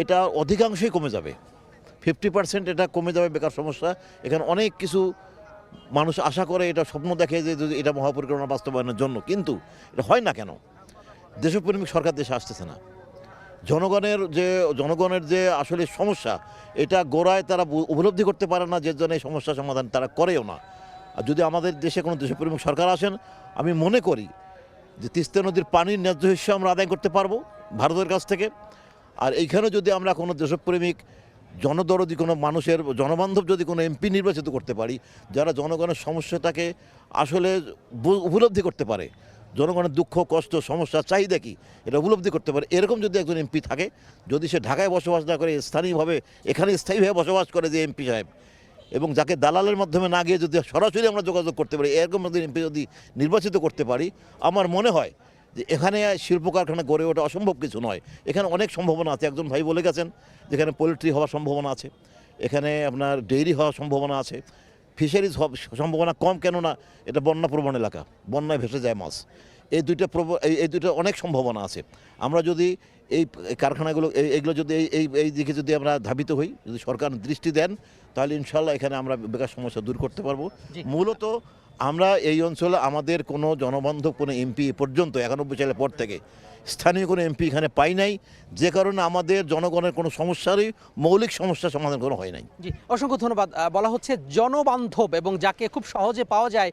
এটা অধিকাংশই কমে যাবে। 50% এটা কমে যাবে বেকার সমস্যা। এখানে অনেক কিছু মানুষ আশা করে, এটা স্বপ্ন দেখে যে যদি এটা মহাপরিকল্পনা বাস্তবায়নের জন্য, কিন্তু এটা হয় না কেন? দেশপ্রেমিক সরকার দেশে আসতেছে না। জনগণের যে আসলে সমস্যা, এটা গোড়ায় তারা উপলব্ধি করতে পারে না, যে জন্য এই সমস্যার সমাধান তারা করেও না। আর যদি আমাদের দেশে কোনো দেশপ্রেমিক সরকার আসেন, আমি মনে করি যে তিস্তা নদীর পানির ন্যায্য হিস্যা আমরা আদায় করতে পারবো ভারতের কাছ থেকে। আর এইখানে যদি আমরা কোনো দেশপ্রেমিক জনদরদি কোনো মানুষের জনবান্ধব যদি কোনো এমপি নির্বাচিত করতে পারি, যারা জনগণের সমস্যাটাকে আসলে উপলব্ধি করতে পারে, জনগণের দুঃখ কষ্ট সমস্যা চাহিদা কি এটা উপলব্ধি করতে পারে, এরকম যদি একজন এমপি থাকে, যদি সে ঢাকায় বসবাস না করে স্থানীয়ভাবে এখানে স্থায়ীভাবে বসবাস করে যে এমপি সাহেব, এবং যাকে দালালের মাধ্যমে না গিয়ে যদি সরাসরি আমরা যোগাযোগ করতে পারি, এরকম এমপি যদি নির্বাচিত করতে পারি, আমার মনে হয় যে এখানে শিল্প কারখানা গড়ে ওঠা অসম্ভব কিছু নয়। এখানে অনেক সম্ভাবনা আছে। একজন ভাই বলে গেছেন যেখানে পোলট্রি হওয়ার সম্ভাবনা আছে, এখানে আপনার ডেইরি হওয়ার সম্ভাবনা আছে, ফিশারিজ সম্ভাবনা কম, কেননা এটা বন্যা প্রবণ এলাকা, বন্যায় ভেসে যায় মাছ। এই দুইটা অনেক সম্ভাবনা আছে। আমরা যদি এই কারখানাগুলো এইগুলো যদি এই দিকে যদি আমরা ধাবিত হই, যদি সরকার দৃষ্টি দেন, তাহলে ইনশাল্লাহ এখানে আমরা বেকার সমস্যা দূর করতে পারবো। মূলত আমরা এই অঞ্চলে আমাদের কোনো জনবান্ধব কোনো এমপি পর্যন্ত 91 সালের পর থেকে স্থানীয় কোনো এমপি এখানে পাই নাই, যে কারণে আমাদের জনগণের কোনো সমস্যারই মৌলিক সমস্যার সমাধান কোনো হয় নাই। জি, অসংখ্য ধন্যবাদ। বলা হচ্ছে জনবান্ধব এবং যাকে খুব সহজে পাওয়া যায়,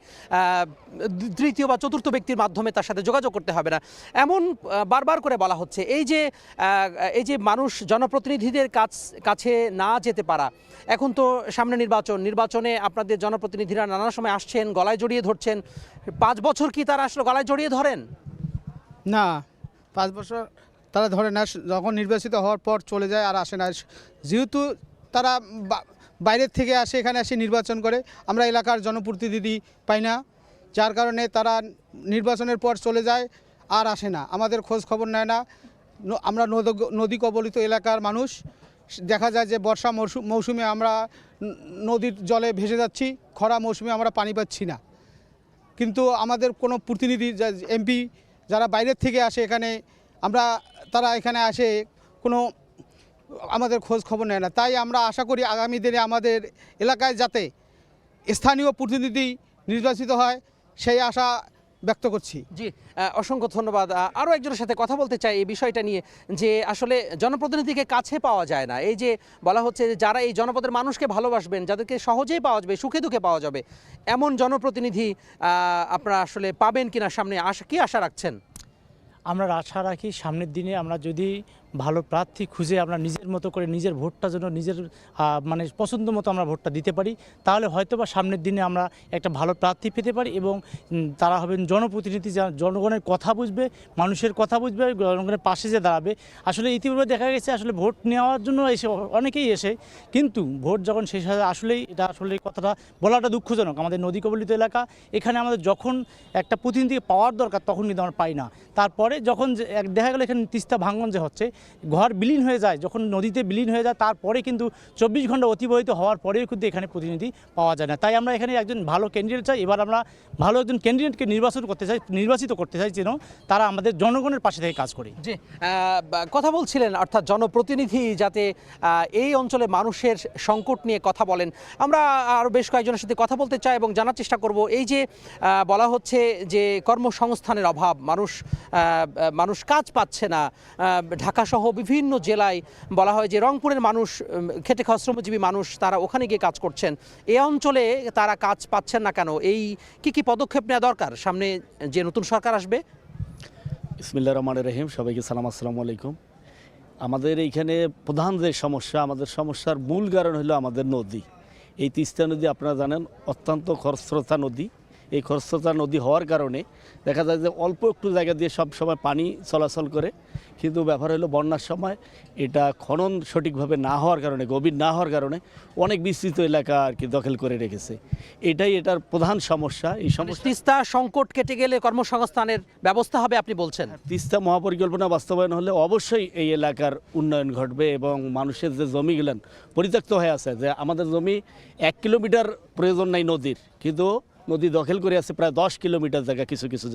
তৃতীয় বা চতুর্থ ব্যক্তির মাধ্যমে তার সাথে যোগাযোগ করতে হবে না, এমন বারবার করে বলা হচ্ছে। এই যে মানুষ জনপ্রতিনিধিদের কাছে না যেতে পারা, এখন তো সামনে নির্বাচনে আপনাদের জনপ্রতিনিধিরা নানা সময় আসছেন, গলায় জড়িয়ে ধরছেন। 5 বছর কি তারা আসলে গলায় জড়িয়ে ধরেন? না, 5 বছর তারা ধরে না, যখন নির্বাচিত হওয়ার পর চলে যায় আর আসে না। যেহেতু তারা বাইরের থেকে আসে, এখানে এসে নির্বাচন করে, আমরা এলাকার জনপ্রতিনিধি পাই না, যার কারণে তারা নির্বাচনের পর চলে যায় আর আসে না, আমাদের খোঁজ খবর নেয় না। আমরা নদী কবলিত এলাকার মানুষ, দেখা যায় যে বর্ষা মৌসুমে আমরা নদীর জলে ভেসে যাচ্ছি, খরা মৌসুমে আমরা পানি পাচ্ছি না। কিন্তু আমাদের কোনো প্রতিনিধি এমপি যারা বাইরের থেকে আসে এখানে, তারা এখানে আসে কোনো আমাদের খোঁজ খবর নেয় না। তাই আমরা আশা করি আগামী দিনে আমাদের এলাকায় যাতে স্থানীয় প্রতিনিধি নির্বাচিত হয়, সেই আশা ব্যক্ত করছি। জি, অসংখ্য ধন্যবাদ। আরও একজনের সাথে কথা বলতে চাই এই বিষয়টা নিয়ে, যে আসলে জনপ্রতিনিধিকে কাছে পাওয়া যায় না। এই যে বলা হচ্ছে যে যারা এই জনপদের মানুষকে ভালোবাসবেন, যাদেরকে সহজেই পাওয়া যাবে, সুখে দুঃখে পাওয়া যাবে, এমন জনপ্রতিনিধি আপনারা আসলে পাবেন কিনা সামনে, কি আশা রাখছেন? আমরা আশা রাখি সামনের দিনে আমরা যদি ভালো প্রার্থী খুঁজে আমরা নিজের মতো করে নিজের ভোটটা যেন নিজের মানে পছন্দ মতো আমরা ভোটটা দিতে পারি, তাহলে হয়তো বা সামনের দিনে আমরা একটা ভালো প্রার্থী পেতে পারি এবং তারা হবেন জনপ্রতিনিধি, জনগণের কথা বুঝবে, মানুষের কথা বুঝবে, জনগণের পাশে যে দাঁড়াবে। আসলে ইতিপূর্বে দেখা গেছে আসলে ভোট নেওয়ার জন্য অনেকেই এসে, কিন্তু ভোট যখন শেষ হয় আসলেই এটা আসলে কথাটা বলাটা দুঃখজনক। আমাদের নদী কবলিত এলাকা, এখানে আমাদের যখন একটা প্রতিনিধিকে পাওয়ার দরকার তখন কিন্তু আমরা পাই না। তারপরে যখন দেখা গেল এখানে তিস্তা ভাঙন যে হচ্ছে, ঘর বিলীন হয়ে যায়, যখন নদীতে বিলীন হয়ে যায়, তারপরে কিন্তু 24 ঘন্টা অতিবাহিত হওয়ার পরেও কিন্তু এখানে প্রতিনিধি পাওয়া যায় না। তাই আমরা এখানে একজন ভালো ক্যান্ডিডেট চাই। এবার আমরা ভালো একজন ক্যান্ডিডেটকে নির্বাচিত করতে চাই যেন তারা আমাদের জনগণের পাশে থেকে কাজ করে। জি, কথা বলছিলেন, অর্থাৎ জনপ্রতিনিধি যাতে এই অঞ্চলে মানুষের সংকট নিয়ে কথা বলেন। আমরা আরও বেশ কয়েকজনের সাথে কথা বলতে চাই এবং জানার চেষ্টা করব, এই যে বলা হচ্ছে যে কর্মসংস্থানের অভাব, মানুষ কাজ পাচ্ছে না, ঢাকা সহ বিভিন্ন জেলায় বলা হয় যে রংপুরের মানুষ, খেটে খাওয়া শ্রমজীবী মানুষ, তারা ওখানে গিয়ে কাজ করছেন, এই অঞ্চলে তারা কাজ পাচ্ছেন না কেন? এই কি পদক্ষেপ নেওয়া দরকার সামনে যে নতুন সরকার আসবে? বিসমিল্লাহির রহমানির রহিম। সবাইকে সালাম, আসসালামু আলাইকুম। আমাদের এইখানে প্রধান যে সমস্যা, আমাদের সমস্যার মূল কারণ হলো আমাদের নদী। এই তিস্তা নদী আপনারা জানেন অত্যন্ত খরস্রোতা নদী। এই খরস্রোতা নদী হওয়ার কারণে দেখা যায় যে অল্প একটু জায়গা দিয়ে সব সময় পানি চলাচল করে, কিন্তু ব্যাপার হলো বন্যার সময় এটা খনন সঠিকভাবে না হওয়ার কারণে, গভীর না হওয়ার কারণে অনেক বিস্তৃত এলাকা আর কি দখল করে রেখেছে। এটাই এটার প্রধান সমস্যা। এই সমস্যা তিস্তা সংকট কেটে গেলে কর্মসংস্থানের ব্যবস্থা হবে আপনি বলছেন? তিস্তা মহাপরিকল্পনা বাস্তবায়ন হলে অবশ্যই এই এলাকার উন্নয়ন ঘটবে এবং মানুষের যে জমিগুলো পরিত্যক্ত হয়ে আছে, যে আমাদের জমি 1 কিলোমিটার প্রয়োজন নাই নদীর, কিন্তু নদী দখল করে আছে প্রায় 10 কিলোমিটার জায়গা, কিছু কিছু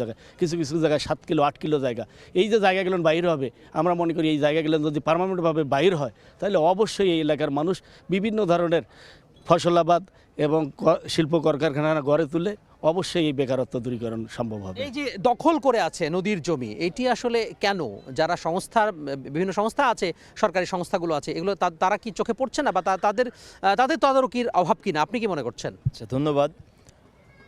জায়গায় 7 কিলো 8 কিলো জায়গা। এই যে জায়গাগুলো বাইর হবে, আমরা মনে করি এই জায়গাগুলো যদি পার্মানেন্টভাবে বাইর হয়, তাহলে অবশ্যই এই এলাকার মানুষ বিভিন্ন ধরনের ফসলাবাদ এবং শিল্প কলকারখানা গড়ে তুলে অবশ্যই এই বেকারত্ব দূরীকরণ সম্ভব হবে। এই যে দখল করে আছে নদীর জমি, এটি আসলে কেন? যারা বিভিন্ন সংস্থা আছে, সরকারি সংস্থাগুলো আছে, এগুলো তারা কি চোখে পড়ছে না, বা তাদের তদারকির অভাব কিনা, আপনি কি মনে করছেন? আচ্ছা, ধন্যবাদ।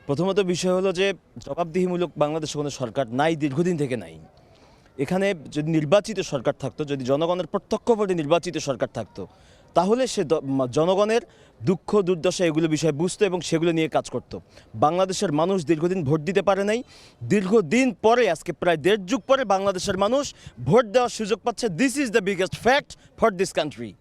প্রথমত বিষয় হলো যে জবাবদিহিমূলক বাংলাদেশে কোনো সরকার নাই, দীর্ঘদিন থেকে নাই। এখানে যদি নির্বাচিত সরকার থাকতো, যদি জনগণের প্রত্যক্ষ ভোটে নির্বাচিত সরকার থাকতো, তাহলে সে জনগণের দুঃখ দুর্দশা এগুলো বিষয়ে বুঝতো এবং সেগুলো নিয়ে কাজ করত। বাংলাদেশের মানুষ দীর্ঘদিন ভোট দিতে পারে নাই, দীর্ঘদিন পরে, আজকে প্রায় 1.5 যুগ পরে বাংলাদেশের মানুষ ভোট দেওয়ার সুযোগ পাচ্ছে। This is the biggest fact for this country.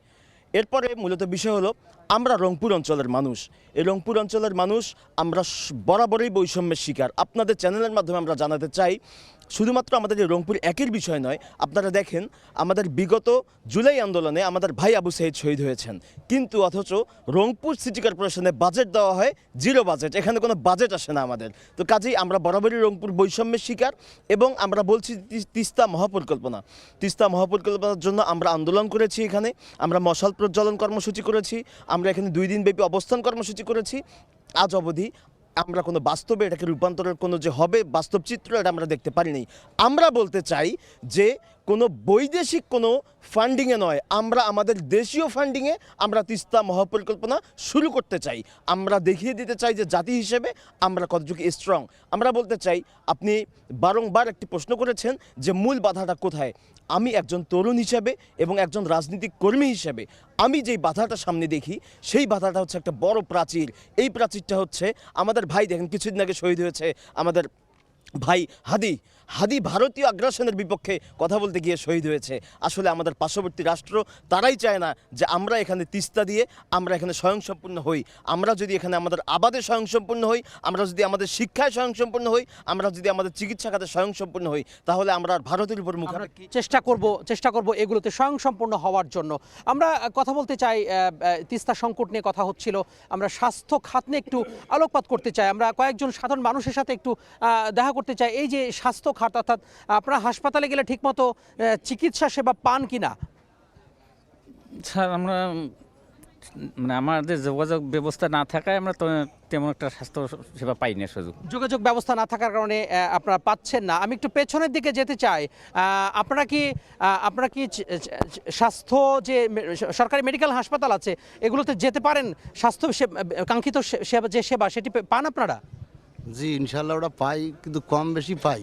এরপরে মূলত বিষয় হলো আমরা রংপুর অঞ্চলের মানুষ, এই রংপুর অঞ্চলের মানুষ আমরা বরাবরই বৈষম্যের শিকার। আপনাদের চ্যানেলের মাধ্যমে আমরা জানাতে চাই, শুধুমাত্র আমাদের এই রংপুর একের বিষয় নয়, আপনারা দেখেন আমাদের বিগত জুলাই আন্দোলনে আমাদের ভাই আবু সাইদ শহীদ হয়েছেন, কিন্তু অথচ রংপুর সিটি কর্পোরেশনে বাজেট দেওয়া হয় 0 বাজেট, এখানে কোনো বাজেট আসে না আমাদের। তো কাজেই আমরা বরাবরই রংপুর বৈষম্যের শিকার এবং আমরা বলছি তিস্তা মহাপরিকল্পনা, তিস্তা মহাপরিকল্পনার জন্য আমরা আন্দোলন করেছি, এখানে আমরা মশাল প্রজ্বলন কর্মসূচি করেছি, আমরা এখানে 2 দিনব্যাপী অবস্থান কর্মসূচি করেছি। আজ অবধি আমরা কোনো বাস্তবে এটাকে রূপান্তরের কোনো যে হবে বাস্তব চিত্র এটা আমরা দেখতে পারিনি। আমরা বলতে চাই যে কোনো বৈদেশিক কোনো ফান্ডিংয়ে নয়, আমরা আমাদের দেশীয় ফান্ডিংয়ে আমরা তিস্তা মহাপরিকল্পনা শুরু করতে চাই। আমরা দেখিয়ে দিতে চাই যে জাতি হিসেবে আমরা কতটুকু স্ট্রং। আমরা বলতে চাই, আপনি বারংবার একটি প্রশ্ন করেছেন যে মূল বাধাটা কোথায়। আমি একজন তরুণ হিসেবে এবং একজন রাজনৈতিক কর্মী হিসেবে আমি যেই বাধাটা সামনে দেখি সেই বাধাটা হচ্ছে একটা বড় প্রাচীর। এই প্রাচীরটা হচ্ছে আমাদের ভাই, দেখেন কিছুদিন আগে শহীদ হয়েছে আমাদের ভাই হাদি ভারতীয় আগ্রাসনের বিপক্ষে কথা বলতে গিয়ে শহীদ হয়েছে। আসলে আমাদের পার্শ্ববর্তী রাষ্ট্র তারাই চায় না যে আমরা এখানে তিস্তা দিয়ে আমরা এখানে স্বয়ংসম্পূর্ণ হই। আমরা যদি এখানে আমাদের আবাদে স্বয়ংসম্পূর্ণ হই, আমরা যদি আমাদের শিক্ষায় স্বয়ংসম্পূর্ণ হই, আমরা যদি আমাদের চিকিৎসা খাতে স্বয়ংসম্পূর্ণ হই, তাহলে আমরা আর ভারতের উপর মুখোমুখি চেষ্টা করব এগুলোতে স্বয়ংসম্পূর্ণ হওয়ার জন্য। আমরা কথা বলতে চাই, তিস্তা সংকট নিয়ে কথা হচ্ছিল, আমরা স্বাস্থ্য খাত নিয়ে একটু আলোকপাত করতে চাই। আমরা কয়েকজন সাধারণ মানুষের সাথে একটু দেখা করতে চাই। এই যে স্বাস্থ্য খাত, অর্থাৎ আপনারা হাসপাতালে গেলে ঠিকমতো চিকিৎসা সেবা পান কিনা? স্যার, আমরা আমাদের যোগাযোগ ব্যবস্থা না থাকায় আমরা তো তেমন একটা স্বাস্থ্য সেবা পাই না। যোগাযোগ ব্যবস্থা না থাকার কারণে আপনারা পাচ্ছেন না। আমি একটু পেছনের দিকে যেতে চাই। আপনারা কি স্বাস্থ্য যে সরকারি মেডিকেল হাসপাতাল আছে এগুলোতে যেতে পারেন? স্বাস্থ্য কাঙ্ক্ষিত সেবা যে সেবা সেটি পান আপনারা? জি, ইনশাল্লাহ ওটা পাই, কিন্তু কম বেশি পাই,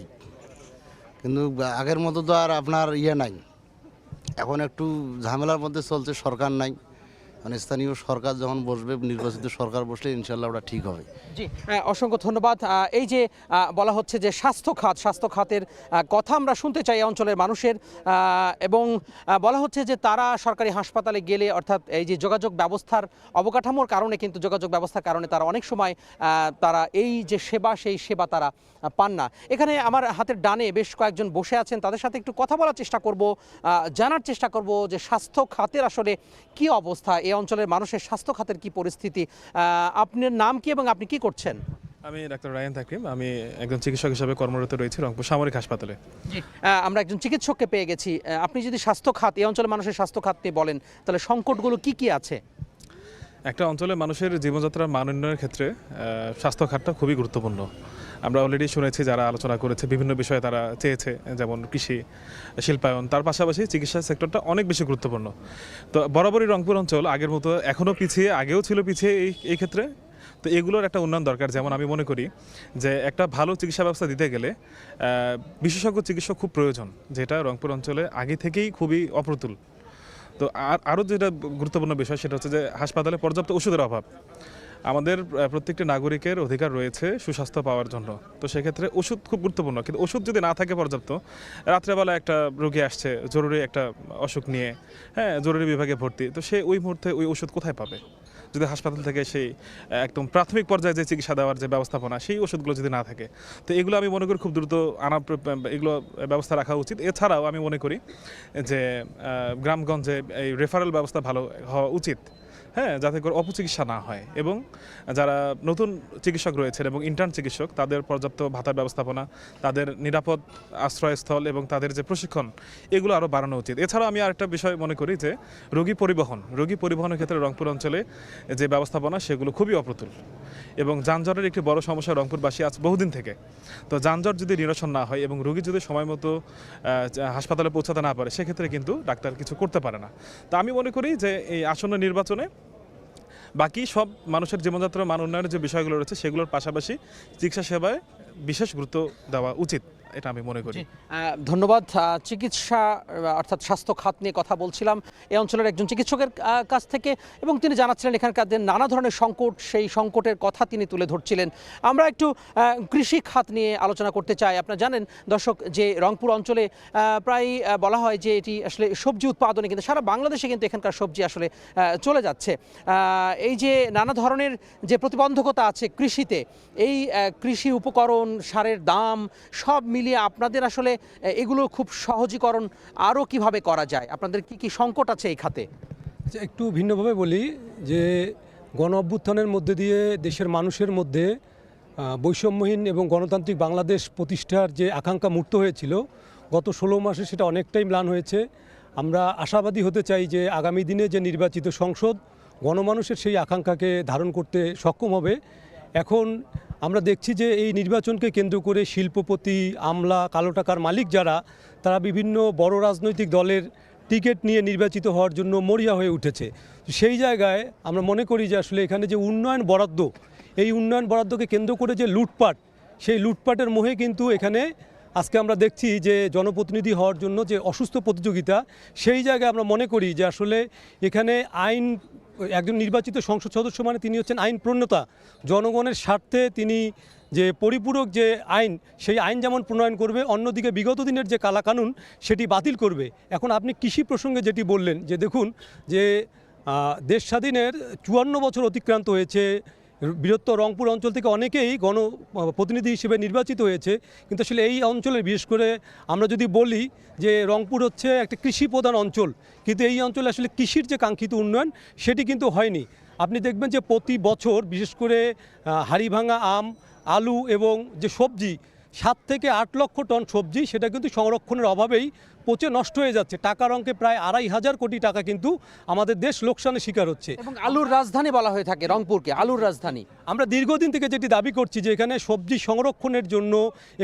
কিন্তু আগের মতো তো আর আপনার নাই। এখন একটু ঝামেলার মধ্যে চলছে, সরকার নাই। মানে স্থানীয় সরকার যখন বসবে, নির্বাচিত সরকার বসলে ইনশাল্লাহ ওটা ঠিক হবে। জি, অসংখ্য ধন্যবাদ। এই যে বলা হচ্ছে যে স্বাস্থ্য খাতের কথা আমরা শুনতে চাই অঞ্চলের মানুষের, এবং বলা হচ্ছে যে তারা সরকারি হাসপাতালে গেলে, অর্থাৎ এই যে যোগাযোগ ব্যবস্থার অবকাঠামোর কারণে, কিন্তু যোগাযোগ ব্যবস্থার কারণে তারা অনেক সময় তারা এই যে সেই সেবা তারা পান না। এখানে আমার হাতের ডানে বেশ কয়েকজন বসে আছেন, তাদের সাথে একটু কথা বলার চেষ্টা করব, জানার চেষ্টা করব যে স্বাস্থ্য খাতের আসলে কি অবস্থা, এই অঞ্চলের মানুষের স্বাস্থ্য খাতের কি পরিস্থিতি। আপনার নাম কি এবং আপনি কি করছেন? আমি ডাক্তার রায়ান তাকিম, আমি একজন চিকিৎসক হিসেবে কর্মরত রয়েছি রংপুর সামরিক হাসপাতালে। আমরা একজন চিকিৎসককে পেয়ে গেছি। আপনি যদি স্বাস্থ্য খাত, এই অঞ্চলের মানুষের স্বাস্থ্য খাত নিয়ে বলেন, তাহলে সংকটগুলো কি আছে? একটা অঞ্চলের মানুষের জীবনযাত্রার মান উন্নয়নের ক্ষেত্রে স্বাস্থ্য খাতটা খুবই গুরুত্বপূর্ণ। আমরা অলরেডি শুনেছি যারা আলোচনা করেছে বিভিন্ন বিষয়ে তারা চেয়েছে, যেমন কৃষি, শিল্পায়ন, তার পাশাপাশি চিকিৎসা সেক্টরটা অনেক বেশি গুরুত্বপূর্ণ। তো বরাবরই রংপুর অঞ্চল আগের মতো এখনও পিছিয়ে, আগেও ছিল পিছিয়ে এই ক্ষেত্রে। তো এগুলোর একটা উন্নয়ন দরকার। যেমন আমি মনে করি যে একটা ভালো চিকিৎসা ব্যবস্থা দিতে গেলে বিশেষজ্ঞ চিকিৎসক খুব প্রয়োজন, যেটা রংপুর অঞ্চলে আগে থেকেই খুবই অপ্রতুল। তো আরও যেটা গুরুত্বপূর্ণ বিষয় সেটা হচ্ছে যে হাসপাতালে পর্যাপ্ত ওষুধের অভাব। আমাদের প্রত্যেকটি নাগরিকের অধিকার রয়েছে সুস্বাস্থ্য পাওয়ার জন্য। তো সেক্ষেত্রে ওষুধ খুব গুরুত্বপূর্ণ, কিন্তু ওষুধ যদি না থাকে পর্যাপ্ত, রাত্রেবেলা একটা রোগী আসছে জরুরি একটা অসুখ নিয়ে, জরুরি বিভাগে ভর্তি, তো সে ওই মুহূর্তে ওই ওষুধ কোথায় পাবে? যদি হাসপাতাল থেকে সেই একদম প্রাথমিক পর্যায়ে যে চিকিৎসা দেওয়ার যে ব্যবস্থাপনা, সেই ওষুধগুলো যদি না থাকে, তো এগুলো আমি মনে করি খুব দ্রুত এগুলো ব্যবস্থা রাখা উচিত। এছাড়াও আমি মনে করি যে গ্রামগঞ্জে এই রেফারেল ব্যবস্থা ভালো হওয়া উচিত, যাতে করে অপচিকিৎসা না হয়, এবং যারা নতুন চিকিৎসক রয়েছেন এবং ইন্টার্ন চিকিৎসক, তাদের পর্যাপ্ত ভাতার ব্যবস্থাপনা, তাদের নিরাপদ আশ্রয়স্থল এবং তাদের যে প্রশিক্ষণ, এগুলো আরও বাড়ানো উচিত। এছাড়াও আমি আরেকটা বিষয় মনে করি যে রোগী পরিবহনের ক্ষেত্রে রংপুর অঞ্চলে যে ব্যবস্থাপনা সেগুলো খুবই অপ্রতুল, এবং যানজটের একটি বড় সমস্যা রংপুরবাসী আছে বহুদিন থেকে। তো যানজট যদি নিরসন না হয় এবং রোগী যদি সময় মতো হাসপাতালে পৌঁছাতে না পারে, সেক্ষেত্রে কিন্তু ডাক্তার কিছু করতে পারে না। তো আমি মনে করি যে এই আসন্ন নির্বাচনে বাকি সব মানুষের জীবনযাত্রার মান উন্নয়নের যে বিষয়গুলো রয়েছে সেগুলোর পাশাপাশি চিকিৎসা সেবায় বিশেষ গুরুত্ব দেওয়া উচিত। এটা আমি মনে করি। ধন্যবাদ। চিকিৎসা অর্থাৎ স্বাস্থ্য খাত নিয়ে কথা বলছিলাম এই অঞ্চলের একজন চিকিৎসকের কাছ থেকে, এবং তিনি জানাচ্ছিলেন এখানকার যে নানা ধরনের সংকট, সেই সংকটের কথা তিনি তুলে ধরছিলেন। আমরা একটু কৃষি খাত নিয়ে আলোচনা করতে চাই। আপনারা জানেন দর্শক যে রংপুর অঞ্চলে প্রায় বলা হয় যে এটি আসলে সবজি উৎপাদনে কিন্তু সারা বাংলাদেশে কিন্তু এখানকার সবজি আসলে চলে যাচ্ছে। এই যে নানা ধরনের যে প্রতিবন্ধকতা আছে কৃষিতে, এই কৃষি উপকরণ, সারের দাম সব মিলিয়ে আপনাদের আসলে এগুলো খুব সহজীকরণ আরও কিভাবে করা যায়? আপনাদের কি কি সংকট আছে এই খাতে? একটু ভিন্নভাবে বলি যে গণ অভ্যুত্থানের মধ্যে দিয়ে দেশের মানুষের মধ্যে বৈষম্যহীন এবং গণতান্ত্রিক বাংলাদেশ প্রতিষ্ঠার যে আকাঙ্ক্ষা মূর্ত হয়েছিল, গত 16 মাসে সেটা অনেকটাই ম্লান হয়েছে। আমরা আশাবাদী হতে চাই যে আগামী দিনে যে নির্বাচিত সংসদ গণমানুষের সেই আকাঙ্ক্ষাকে ধারণ করতে সক্ষম হবে। এখন আমরা দেখছি যে এই নির্বাচনকে কেন্দ্র করে শিল্পপতি, আমলা, কালো টাকার মালিক যারা, তারা বিভিন্ন বড় রাজনৈতিক দলের টিকিট নিয়ে নির্বাচিত হওয়ার জন্য মরিয়া হয়ে উঠেছে। সেই জায়গায় আমরা মনে করি যে আসলে এখানে যে উন্নয়ন বরাদ্দ, এই উন্নয়ন বরাদ্দকে কেন্দ্র করে যে লুটপাট, সেই লুটপাটের মোহে কিন্তু এখানে আজকে আমরা দেখছি যে জনপ্রতিনিধি হওয়ার জন্য যে অসুস্থ প্রতিযোগিতা, সেই জায়গায় আমরা মনে করি যে আসলে এখানে আইন, একজন নির্বাচিত সংসদ সদস্য মানে তিনি হচ্ছেন আইন প্রণেতা। জনগণের স্বার্থে তিনি যে পরিপূরক যে আইন, সেই আইন যেমন প্রণয়ন করবে, অন্যদিকে বিগত দিনের যে কালাকানুন সেটি বাতিল করবে। এখন আপনি কৃষি প্রসঙ্গে যেটি বললেন যে দেখুন যে দেশ স্বাধীনের 54 বছর অতিক্রান্ত হয়েছে, বৃহত্তর রংপুর অঞ্চল থেকে অনেকেই গণপ্রতিনিধি হিসেবে নির্বাচিত হয়েছে, কিন্তু আসলে এই অঞ্চলে বিশেষ করে আমরা যদি বলি যে রংপুর হচ্ছে একটা কৃষি প্রধান অঞ্চল, কিন্তু এই অঞ্চলে আসলে কৃষির যে কাঙ্ক্ষিত উন্নয়ন সেটি কিন্তু হয়নি। আপনি দেখবেন যে প্রতি বছর বিশেষ করে হাড়িভাঙা আম, আলু এবং যে সবজি, 7 থেকে 8 লক্ষ টন সবজি, সেটা কিন্তু সংরক্ষণের অভাবেই পচে নষ্ট হয়ে যাচ্ছে। টাকার অঙ্কে প্রায় 2,500 কোটি টাকা কিন্তু আমাদের দেশ লোকসানের শিকার হচ্ছে। এবং আলুর রাজধানী বলা হয়ে থাকে রংপুরকে, আলুর রাজধানী। আমরা দীর্ঘদিন থেকে যেটি দাবি করছি যে এখানে সবজি সংরক্ষণের জন্য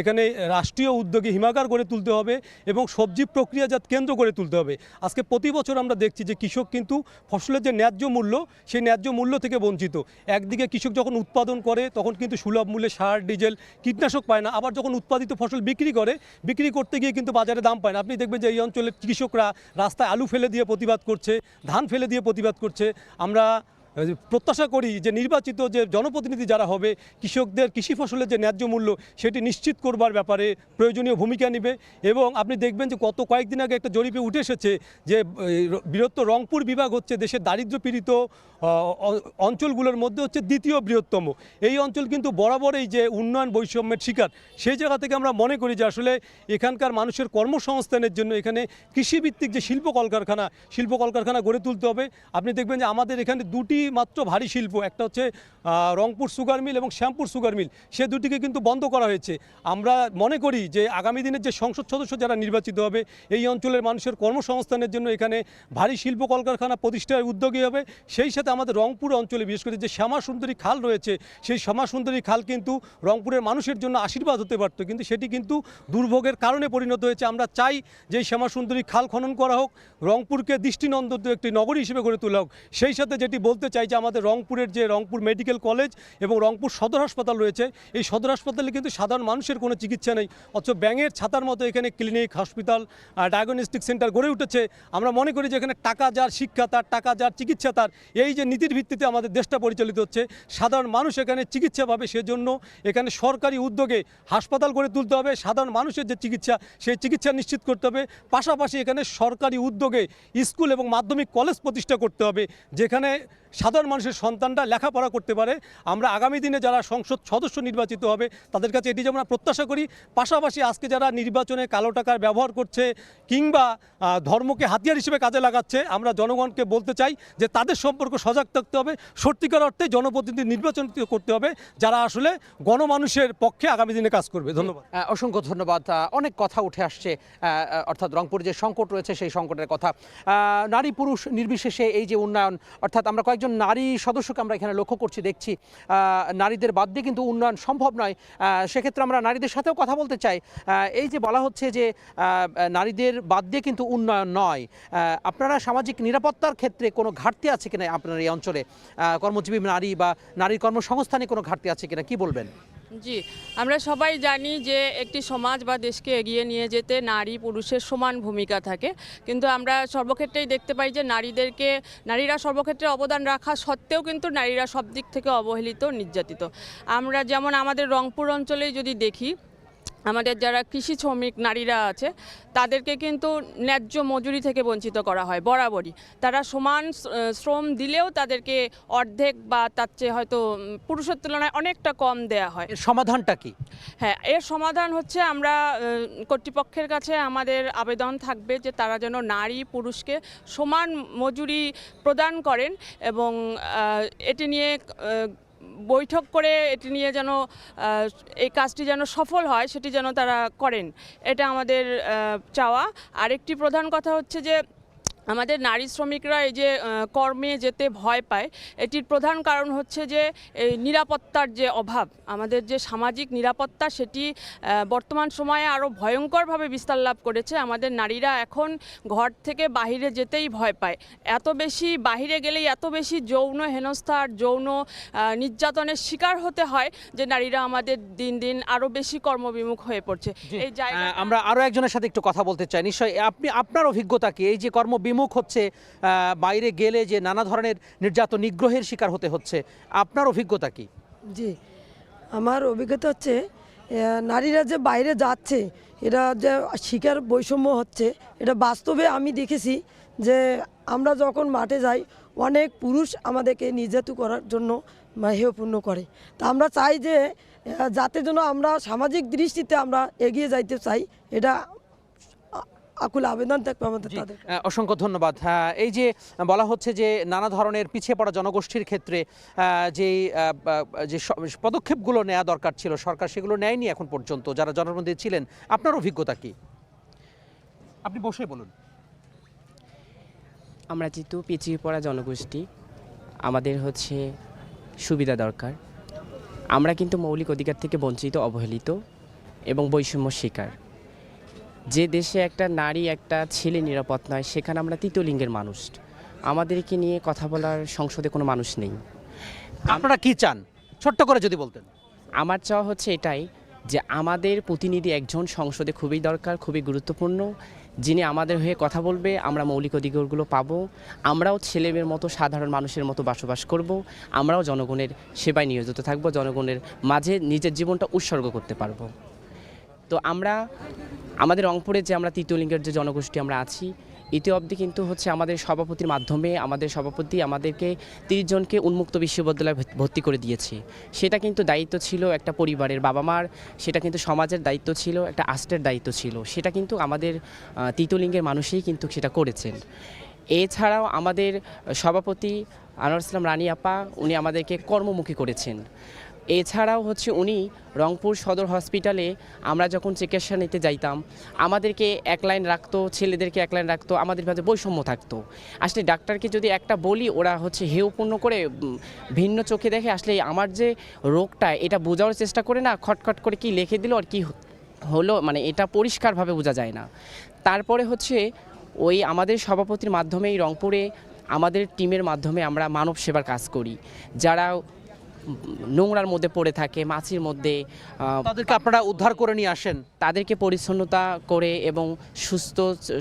এখানে রাষ্ট্রীয় উদ্যোগে হিমাগার গড়ে তুলতে হবে এবং সবজি প্রক্রিয়াজাত কেন্দ্র গড়ে তুলতে হবে। আজকে প্রতি বছর আমরা দেখছি যে কৃষক কিন্তু ফসলের যে ন্যায্য মূল্য, সেই ন্যায্য মূল্য থেকে বঞ্চিত। একদিকে কৃষক যখন উৎপাদন করে তখন কিন্তু সুলভ মূল্যে সার, ডিজেল, কীটনাশক পায় না, আবার যখন উৎপাদিত ফসল বিক্রি করতে গিয়ে কিন্তু বাজারে দাম পায় না। আপনি দেখবেন যে এই অঞ্চলের কৃষকরা রাস্তায় আলু ফেলে দিয়ে প্রতিবাদ করছে, ধান ফেলে দিয়ে প্রতিবাদ করছে। আমরা প্রত্যাশা করি যে নির্বাচিত যে জনপ্রতিনিধি যারা হবে, কৃষকদের কৃষি ফসলের যে ন্যায্য মূল্য সেটি নিশ্চিত করবার ব্যাপারে প্রয়োজনীয় ভূমিকা নেবে। এবং আপনি দেখবেন যে গত কয়েকদিন আগে একটা জরিপে উঠে এসেছে যে বৃহত্তর রংপুর বিভাগ হচ্ছে দেশের দারিদ্র্যপীড়িত অঞ্চলগুলোর মধ্যে হচ্ছে দ্বিতীয় বৃহত্তম। এই অঞ্চল কিন্তু বরাবরই যে উন্নয়ন বৈষম্যের শিকার। সেই জায়গা থেকে আমরা মনে করি যে আসলে এখানকার মানুষের কর্মসংস্থানের জন্য এখানে কৃষিভিত্তিক যে শিল্প কলকারখানা গড়ে তুলতে হবে। আপনি দেখবেন যে আমাদের এখানে দুটি মাত্র ভারী শিল্প, একটা হচ্ছে রংপুর সুগার মিল এবং শ্যামপুর সুগার মিল, সে দুটিকে কিন্তু বন্ধ করা হয়েছে। আমরা মনে করি যে আগামী দিনের যে সংসদ সদস্য যারা নির্বাচিত হবে, এই অঞ্চলের মানুষের কর্মসংস্থানের জন্য এখানে ভারী শিল্প কলকারখানা প্রতিষ্ঠার উদ্যোগী হবে। সেই সাথে আমাদের রংপুর অঞ্চলে বিশেষ করে যে শ্যামা সুন্দরী খাল রয়েছে, সেই শ্যামা সুন্দরী খাল কিন্তু রংপুরের মানুষের জন্য আশীর্বাদ হতে পারত, কিন্তু সেটি কিন্তু দুর্ভোগের কারণে পরিণত হয়েছে। আমরা চাই যে এই শ্যামা সুন্দরী খাল খনন করা হোক, রংপুরকে দৃষ্টিনন্দন একটি নগরী হিসেবে গড়ে তোলা হোক। সেই সাথে যেটি বলতে চাই যে আমাদের রংপুরের যে রংপুর মেডিকেল কলেজ এবং রংপুর সদর হাসপাতাল রয়েছে, এই সদর হাসপাতালে কিন্তু সাধারণ মানুষের কোনো চিকিৎসা নেই, অথচ ব্যাঙের ছাতার মতো এখানে ক্লিনিক, হসপিটাল, ডায়াগনস্টিক সেন্টার গড়ে উঠেছে। আমরা মনে করি যে এখানে টাকা যার শিক্ষা তার, টাকা যার চিকিৎসা তার, এই যে নীতির ভিত্তিতে আমাদের দেশটা পরিচালিত হচ্ছে, সাধারণ মানুষ এখানে চিকিৎসা পাবে, সেজন্য এখানে সরকারি উদ্যোগে হাসপাতাল গড়ে তুলতে হবে। সাধারণ মানুষের যে চিকিৎসা, সেই চিকিৎসা নিশ্চিত করতে হবে। পাশাপাশি এখানে সরকারি উদ্যোগে স্কুল এবং মাধ্যমিক কলেজ প্রতিষ্ঠা করতে হবে, যেখানে সাধারণ মানুষের সন্তানরা লেখাপড়া করতে পারে। আমরা আগামী দিনে যারা সংসদ সদস্য নির্বাচিত হবে তাদের কাছে এটি যেমন প্রত্যাশা করি, পাশাপাশি আজকে যারা নির্বাচনে কালো টাকার ব্যবহার করছে কিংবা ধর্মকে হাতিয়ার হিসেবে কাজে লাগাচ্ছে, আমরা জনগণকে বলতে চাই যে তাদের সম্পর্কে সজাগ থাকতে হবে। সত্যিকার অর্থে জনপ্রতিনিধি নির্বাচন করতে হবে যারা আসলে গণমানুষের পক্ষে আগামী দিনে কাজ করবে। ধন্যবাদ। অসংখ্য ধন্যবাদ। অনেক কথা উঠে আসছে, অর্থাৎ রংপুরে যে সংকট রয়েছে সেই সংকটের কথা, নারী পুরুষ নির্বিশেষে এই যে উন্নয়ন, অর্থাৎ আমরা কয়েকজন নারী সদস্যকে আমরা এখানে লক্ষ্য করছি, দেখছি নারীদের বাদ দিয়ে কিন্তু উন্নয়ন সম্ভব নয়। সেক্ষেত্রে আমরা নারীদের সাথেও কথা বলতে চাই। এই যে বলা হচ্ছে যে নারীদের বাদ দিয়ে কিন্তু উন্নয়ন নয়, আপনারা সামাজিক নিরাপত্তার ক্ষেত্রে কোনো ঘাটতি আছে কিনা আপনার এই অঞ্চলে, কর্মজীবী নারী বা নারীর কর্মসংস্থানে কোনো ঘাটতি আছে কিনা, কি বলবেন? জি, আমরা সবাই জানি যে একটি সমাজ বা দেশকে এগিয়ে নিয়ে যেতে নারী পুরুষের সমান ভূমিকা থাকে, কিন্তু আমরা সর্বক্ষেত্রেই দেখতে পাই যে নারীরা সর্বক্ষেত্রে অবদান রাখা সত্ত্বেও কিন্তু নারীরা সব দিক থেকে অবহেলিত, নির্যাতিত। আমরা যেমন আমাদের রংপুর অঞ্চলেই যদি দেখি, আমাদের যারা কৃষি শ্রমিক নারীরা আছে তাদেরকে কিন্তু ন্যায্য মজুরি থেকে বঞ্চিত করা হয় বরাবরই। তারা সমান শ্রম দিলেও তাদেরকে অর্ধেক বা তার চেয়ে হয়তো পুরুষের তুলনায় অনেকটা কম দেয়া হয়। এর সমাধানটা কি? হ্যাঁ, এর সমাধান হচ্ছে আমরা কর্তৃপক্ষের কাছে আমাদের আবেদন থাকবে যে তারা যেন নারী পুরুষকে সমান মজুরি প্রদান করেন এবং এটি নিয়ে বৈঠক করে এটি নিয়ে যেন এই কাজটি যেন সফল হয় সেটি যেন তারা করেন, এটা আমাদের চাওয়া। আরেকটি প্রধান কথা হচ্ছে যে আমাদের নারী শ্রমিকরা এই যে কর্মে যেতে ভয় পায়, এটির প্রধান কারণ হচ্ছে যে এই নিরাপত্তার যে অভাব, আমাদের যে সামাজিক নিরাপত্তা সেটি বর্তমান সময়ে আরও ভয়ঙ্করভাবে বিস্তার লাভ করেছে। আমাদের নারীরা এখন ঘর থেকে বাহিরে যেতেই ভয় পায়, এত বেশি বাহিরে গেলেই এত বেশি যৌন হেনস্থার যৌন নির্যাতনের শিকার হতে হয় যে নারীরা আমাদের দিন দিন আরও বেশি কর্মবিমুখ হয়ে পড়ছে। এই জায়গা আমরা আরও একজনের সাথে একটু কথা বলতে চাই। নিশ্চয়ই আপনার অভিজ্ঞতা কি এই যে কর্মবিমুখ হচ্ছে, বাইরে গেলে যে নানা ধরনের নির্যাতন নিগ্রহের শিকার হতে হচ্ছে, আপনার অভিজ্ঞতা কি? জি, আমার অভিজ্ঞতা হচ্ছে নারীরা যে বাইরে যাচ্ছে এটা যে শিকার বৈষম্য হচ্ছে, এটা বাস্তবে আমি দেখেছি যে আমরা যখন মাঠে যাই অনেক পুরুষ আমাদেরকে নির্যাতন করার জন্য হেয়পূর্ণ করে। তা আমরা চাই যে যাতে জন্য আমরা সামাজিক দৃষ্টিতে আমরা এগিয়ে যাইতে চাই, এটা আকুল আবেদন থাকবে আমাদের তাদের। অসংখ্য ধন্যবাদ। এই যে বলা হচ্ছে যে নানা ধরনের পিছিয়ে পড়া জনগোষ্ঠীর ক্ষেত্রে যে পদক্ষেপগুলো নেওয়া দরকার ছিল সরকার সেগুলো নেয়নি এখন পর্যন্ত, যারা জনপ্রতিনিধি ছিলেন। আপনার অভিজ্ঞতা কি? আপনি বসে বলুন। আমরা যেহেতু পিছিয়ে পড়া জনগোষ্ঠী, আমাদের হচ্ছে সুবিধা দরকার। আমরা কিন্তু মৌলিক অধিকার থেকে বঞ্চিত, অবহেলিত এবং বৈষম্য শিকার। যে দেশে একটা নারী একটা ছেলে নিরাপদ নয়, সেখানে আমরা তৃতীয় লিঙ্গের মানুষ, আমাদেরকে নিয়ে কথা বলার সংসদে কোনো মানুষ নেই। আপনারা কি চান ছোট্ট করে যদি বলতেন? আমার চাওয়া হচ্ছে এটাই যে আমাদের প্রতিনিধি একজন সংসদে খুবই দরকার, খুবই গুরুত্বপূর্ণ, যিনি আমাদের হয়ে কথা বলবে, আমরা মৌলিক অধিকারগুলো পাবো, আমরাও ছেলেমেয়ের মতো সাধারণ মানুষের মতো বসবাস করব, আমরাও জনগণের সেবায় নিয়োজিত থাকব, জনগণের মাঝে নিজের জীবনটা উৎসর্গ করতে পারবো। তো আমরা আমাদের রংপুরে যে আমরা তৃতীয় লিঙ্গের যে জনগোষ্ঠী আমরা আছি, ইতি অবধি কিন্তু হচ্ছে আমাদের সভাপতির মাধ্যমে আমাদের সভাপতি আমাদেরকে 30 জনকে উন্মুক্ত বিশ্ববিদ্যালয়ে ভর্তি করে দিয়েছে। সেটা কিন্তু দায়িত্ব ছিল একটা পরিবারের, বাবা মার, সেটা কিন্তু সমাজের দায়িত্ব ছিল, একটা রাষ্ট্রের দায়িত্ব ছিল, সেটা কিন্তু আমাদের তৃতীয় লিঙ্গের মানুষই কিন্তু সেটা করেছেন। এছাড়াও আমাদের সভাপতি আনোয়ার ইসলাম রানী আপা, উনি আমাদেরকে কর্মমুখী করেছেন। এছাড়াও হচ্ছে উনি রংপুর সদর হসপিটালে আমরা যখন চিকিৎসা নিতে যাইতাম, আমাদেরকে এক লাইন রাখতো, ছেলেদেরকে এক লাইন রাখতো, আমাদের মাঝে বৈষম্য থাকতো। আসলে ডাক্তারকে যদি একটা বলি, ওরা হচ্ছে হেয়পূর্ণ করে ভিন্ন চোখে দেখে। আসলে আমার যে রোগটা এটা বোঝার চেষ্টা করে না, খটখট করে কি লিখে দিল আর কি হলো, মানে এটা পরিষ্কারভাবে বোঝা যায় না। তারপরে হচ্ছে ওই আমাদের সভাপতির মাধ্যমেই রংপুরে আমাদের টিমের মাধ্যমে আমরা মানব সেবার কাজ করি। যারা নোংরার মধ্যে পড়ে থাকে, মাছির মধ্যে, তাদেরকে আপনারা উদ্ধার করে নিয়ে আসেন, তাদেরকে পরিচ্ছন্নতা করে এবং সুস্থ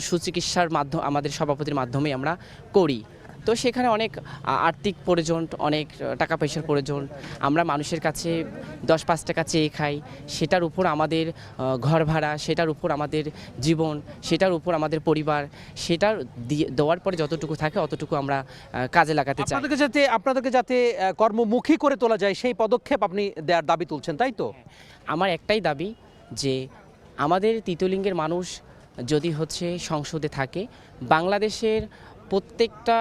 সুচিকিৎসার মাধ্যমে আমাদের সভাপতির মাধ্যমে আমরা করি। তো সেখানে অনেক আর্থিক প্রয়োজন, অনেক টাকা পয়সার প্রয়োজন। আমরা মানুষের কাছে 10-5 টাকা চেয়ে খাই, সেটার উপর আমাদের ঘর ভাড়া, সেটার উপর আমাদের জীবন, সেটার উপর আমাদের পরিবার, সেটার দেওয়ার পরে যতটুকু থাকে অতটুকু আমরা কাজে লাগাতে চাই। আপনাদেরকে যাতে কর্মমুখী করে তোলা যায় সেই পদক্ষেপ আপনি দেওয়ার দাবি তুলছেন, তাই তো? আমার একটাই দাবি যে আমাদের তৃতীয় লিঙ্গের মানুষ যদি হচ্ছে সংসদে থাকে, বাংলাদেশের প্রত্যেকটা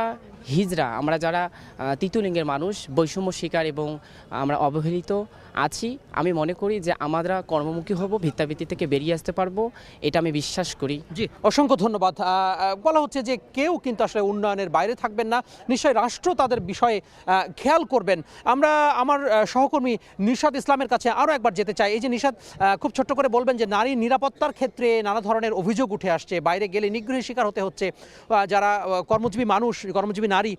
হিজড়া, আমরা যারা তৃতীয় লিঙ্গের মানুষ বৈষম্য শিকার এবং আমরা অবহেলিত আছি, আমি মনে করি যে আমরা কর্মমুখী হব, ভিত্তাভিত্তি থেকে বেরিয়ে আসতে পারবো, এটা আমি বিশ্বাস করি। জি, অসংখ্য ধন্যবাদ। বলা হচ্ছে যে কেউ কিন্তু আসলে উন্নয়নের বাইরে থাকবেন না, নিশ্চয়ই রাষ্ট্র তাদের বিষয়ে খেয়াল করবেন। আমরা আমার সহকর্মী নিশাত ইসলামের কাছে আরও একবার যেতে চাই। এই যে নিশাত, খুব ছোট্ট করে বলবেন যে নারী নিরাপত্তার ক্ষেত্রে নানা ধরনের অভিযোগ উঠে আসছে, বাইরে গেলে নিগ্রহের শিকার হতে হচ্ছে, যারা কর্মজীবী মানুষ, কর্মজীবী নারী,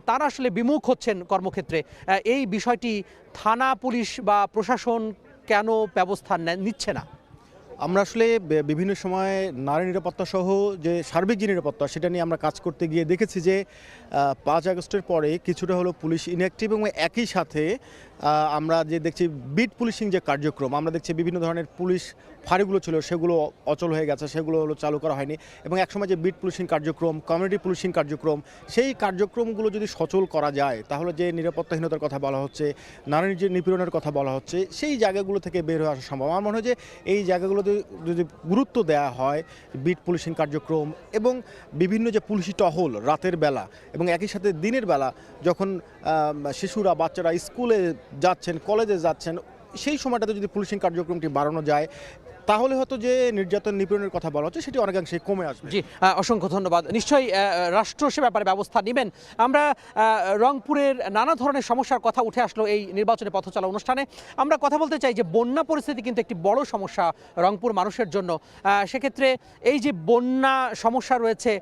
তারা আসলে বিমুখ হচ্ছেন কর্মক্ষেত্রে। এই বিষয়টি থানা পুলিশ বা প্রশাসন কেন ব্যবস্থা নিচ্ছে না? আমরা আসলে বিভিন্ন সময় নারী নিরাপত্তা সহ যে সার্বিক যে নিরাপত্তা সেটা নিয়ে আমরা কাজ করতে গিয়ে দেখেছি যে 5 আগস্টের পরে কিছুটা হলো পুলিশ ইনঅ্যাক্টিভ এবং একই সাথে আমরা যে দেখছি বিট পুলিশিং যে কার্যক্রম আমরা দেখছি বিভিন্ন ধরনের পুলিশ ফাঁড়িগুলো ছিল সেগুলো অচল হয়ে গেছে, সেগুলো হলো চালু করা হয়নি এবং একসময় যে বিট পুলিশিং কার্যক্রম, কমিউনিটি পুলিশিং কার্যক্রম, সেই কার্যক্রমগুলো যদি সচল করা যায় তাহলে যে নিরাপত্তাহীনতার কথা বলা হচ্ছে, নারীর যে নিপীড়নের কথা বলা হচ্ছে, সেই জায়গাগুলো থেকে বের হয়ে আসা সম্ভব। আমার মনে হয় যে এই জায়গাগুলোতে যদি গুরুত্ব দেওয়া হয়, বিট পুলিশিং কার্যক্রম এবং বিভিন্ন যে পুলিশি টহল রাতের বেলা এবং একই সাথে দিনের বেলা যখন শিশুরা বাচ্চারা স্কুলে যাচ্ছেন, কলেজে যাচ্ছেন, সেই সময়টাতে যদি পুলিশিং কার্যক্রমটি বাড়ানো যায় তাহলে হয়তো যে নির্যাতন নিপীড়নের কথা বলা হচ্ছে সেটি অনেকাংশে কমে আসবে। জি, অসংখ্য ধন্যবাদ। নিশ্চয়ই রাষ্ট্র সে ব্যাপারে ব্যবস্থা নেবেন। আমরা রংপুরের নানা ধরনের সমস্যার কথা উঠে আসলো এই নির্বাচনী পথ চলা অনুষ্ঠানে। আমরা কথা বলতে চাই যে বন্যা পরিস্থিতি কিন্তু একটি বড় সমস্যা রংপুর মানুষের জন্য। সেক্ষেত্রে এই যে বন্যা সমস্যা রয়েছে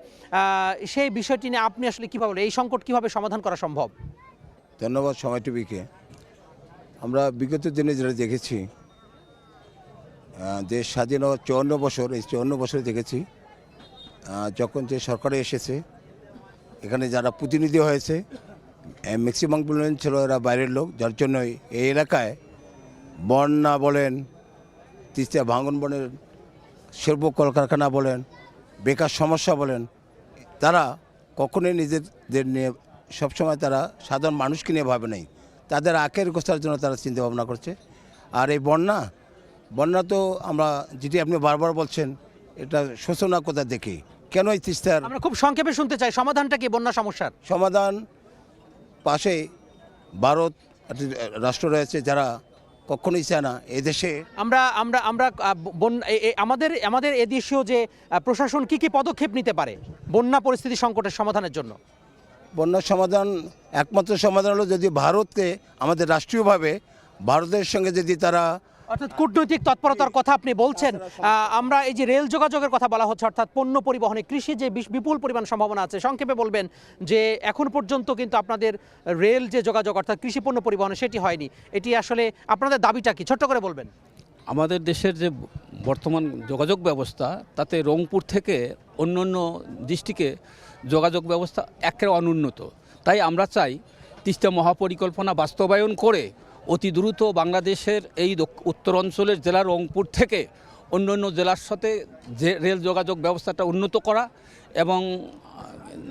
সেই বিষয়টি নিয়ে আপনি আসলে কীভাবে, এই সংকট কীভাবে সমাধান করা সম্ভব? ধন্যবাদ সময় টিভিকে। আমরা বিগত দিনে যেটা দেখেছি, দেশ স্বাধীন 54 বছর, এই 54 বছরে দেখেছি যখন যে সরকারে এসেছে এখানে যারা প্রতিনিধি হয়েছে ম্যাক্সিমাম ছিল এরা বাইরের লোক, যার জন্য এই এলাকায় বন্যা বলেন, তিস্তা ভাঙন বলেন, শিল্প কলকারখানা বলেন, বেকার সমস্যা বলেন, তারা কখনোই নিজেদের নিয়ে সবসময় তারা সাধারণ মানুষকে নিয়ে ভাবে নাই, তাদের আখের গোছার জন্য তারা চিন্তা ভাবনা করছে। আর এই বন্যা তো আমরা যেটি আপনি বারবার বলছেন এটা শোচনা কথা দেখি, কেন এই তিস্তার, আমরা খুব সংক্ষেপে শুনতে চাই সমাধানটা কি বন্যা সমস্যার? সমাধান পাশে ভারত রাষ্ট্র রয়েছে যারা কখনোই চায় না এদেশে। আমরা আমরা আমরা আমাদের এদেশীয় যে প্রশাসন কি কি পদক্ষেপ নিতে পারে বন্যা পরিস্থিতি সংকটের সমাধানের জন্য? বন্যার সমাধান একমাত্র সমাধান হলো যদি ভারতকে আমাদের রাষ্ট্রীয়ভাবে ভারতের সঙ্গে যদি তারা, অর্থাৎ কূটনৈতিক তৎপরতার কথা আপনি বলছেন। আমরা এই যে রেল যোগাযোগের কথা বলা হচ্ছে, অর্থাৎ পণ্য পরিবহনে, কৃষি যে বিপুল পরিমাণ সম্ভাবনা আছে, সংক্ষেপে বলবেন যে এখন পর্যন্ত কিন্তু আপনাদের রেল যে যোগাযোগ অর্থাৎ কৃষি পণ্য পরিবহনে সেটি হয়নি, এটি আসলে আপনাদের দাবিটা কি ছোট্ট করে বলবেন? আমাদের দেশের যে বর্তমান যোগাযোগ ব্যবস্থা তাতে রংপুর থেকে অন্য অন্য ডিস্ট্রিক্টে যোগাযোগ ব্যবস্থা একেবারে অনুন্নত। তাই আমরা চাই তিস্তা মহাপরিকল্পনা বাস্তবায়ন করে অতি দ্রুত বাংলাদেশের এই উত্তরাঞ্চলের জেলা রংপুর থেকে অন্য অন্য জেলার সাথে যে রেল যোগাযোগ ব্যবস্থাটা উন্নত করা এবং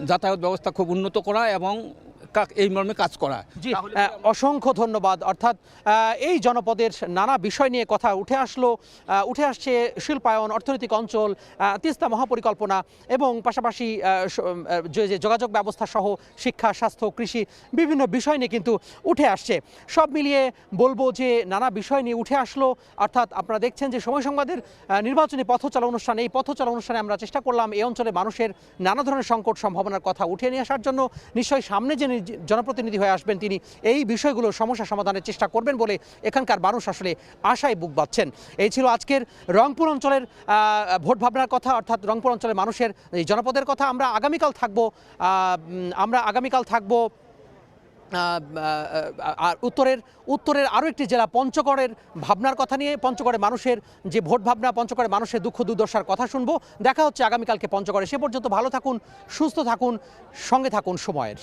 যাতায়াত ব্যবস্থা খুব উন্নত করা এবং এই মর্মে কাজ করা। জি, অসংখ্য ধন্যবাদ। অর্থাৎ এই জনপদের নানা বিষয় নিয়ে কথা উঠে আসছে শিল্পায়ন, অর্থনৈতিক অঞ্চল, তিস্তা মহাপরিকল্পনা এবং পাশাপাশি যে যোগাযোগ ব্যবস্থা সহ শিক্ষা, স্বাস্থ্য, কৃষি বিভিন্ন বিষয় নিয়ে কিন্তু উঠে আসছে। সব মিলিয়ে বলবো যে নানা বিষয় নিয়ে উঠে আসলো। অর্থাৎ আপনারা দেখছেন যে সময় সংবাদের নির্বাচনী পথ চলা অনুষ্ঠান, এই পথ চলা অনুষ্ঠানে আমরা চেষ্টা করলাম এই অঞ্চলে মানুষের নানা ধরনের সংকট সম্ভাবনার কথা উঠে নিয়ে আসার জন্য। নিশ্চয়ই সামনে যে জনপ্রতিনিধি হয়ে আসবেন তিনি এই বিষয়গুলো সমস্যা সমাধানের চেষ্টা করবেন বলে এখানকার মানুষ আসলে আশায় বুক বাঁধছেন। এই ছিল আজকের রংপুর অঞ্চলের ভোট ভাবনার কথা, অর্থাৎ রংপুর অঞ্চলের মানুষের এই জনপদের কথা। আমরা আগামীকাল থাকবো আর উত্তরের আরও একটি জেলা পঞ্চগড়ের ভাবনার কথা নিয়ে, পঞ্চগড়ের মানুষের যে ভোট ভাবনা, পঞ্চগড়ের মানুষের দুঃখ দুর্দশার কথা শুনবো। দেখা হচ্ছে আগামীকালকে পঞ্চগড়ে। সে পর্যন্ত ভালো থাকুন, সুস্থ থাকুন, সঙ্গে থাকুন সময়ের।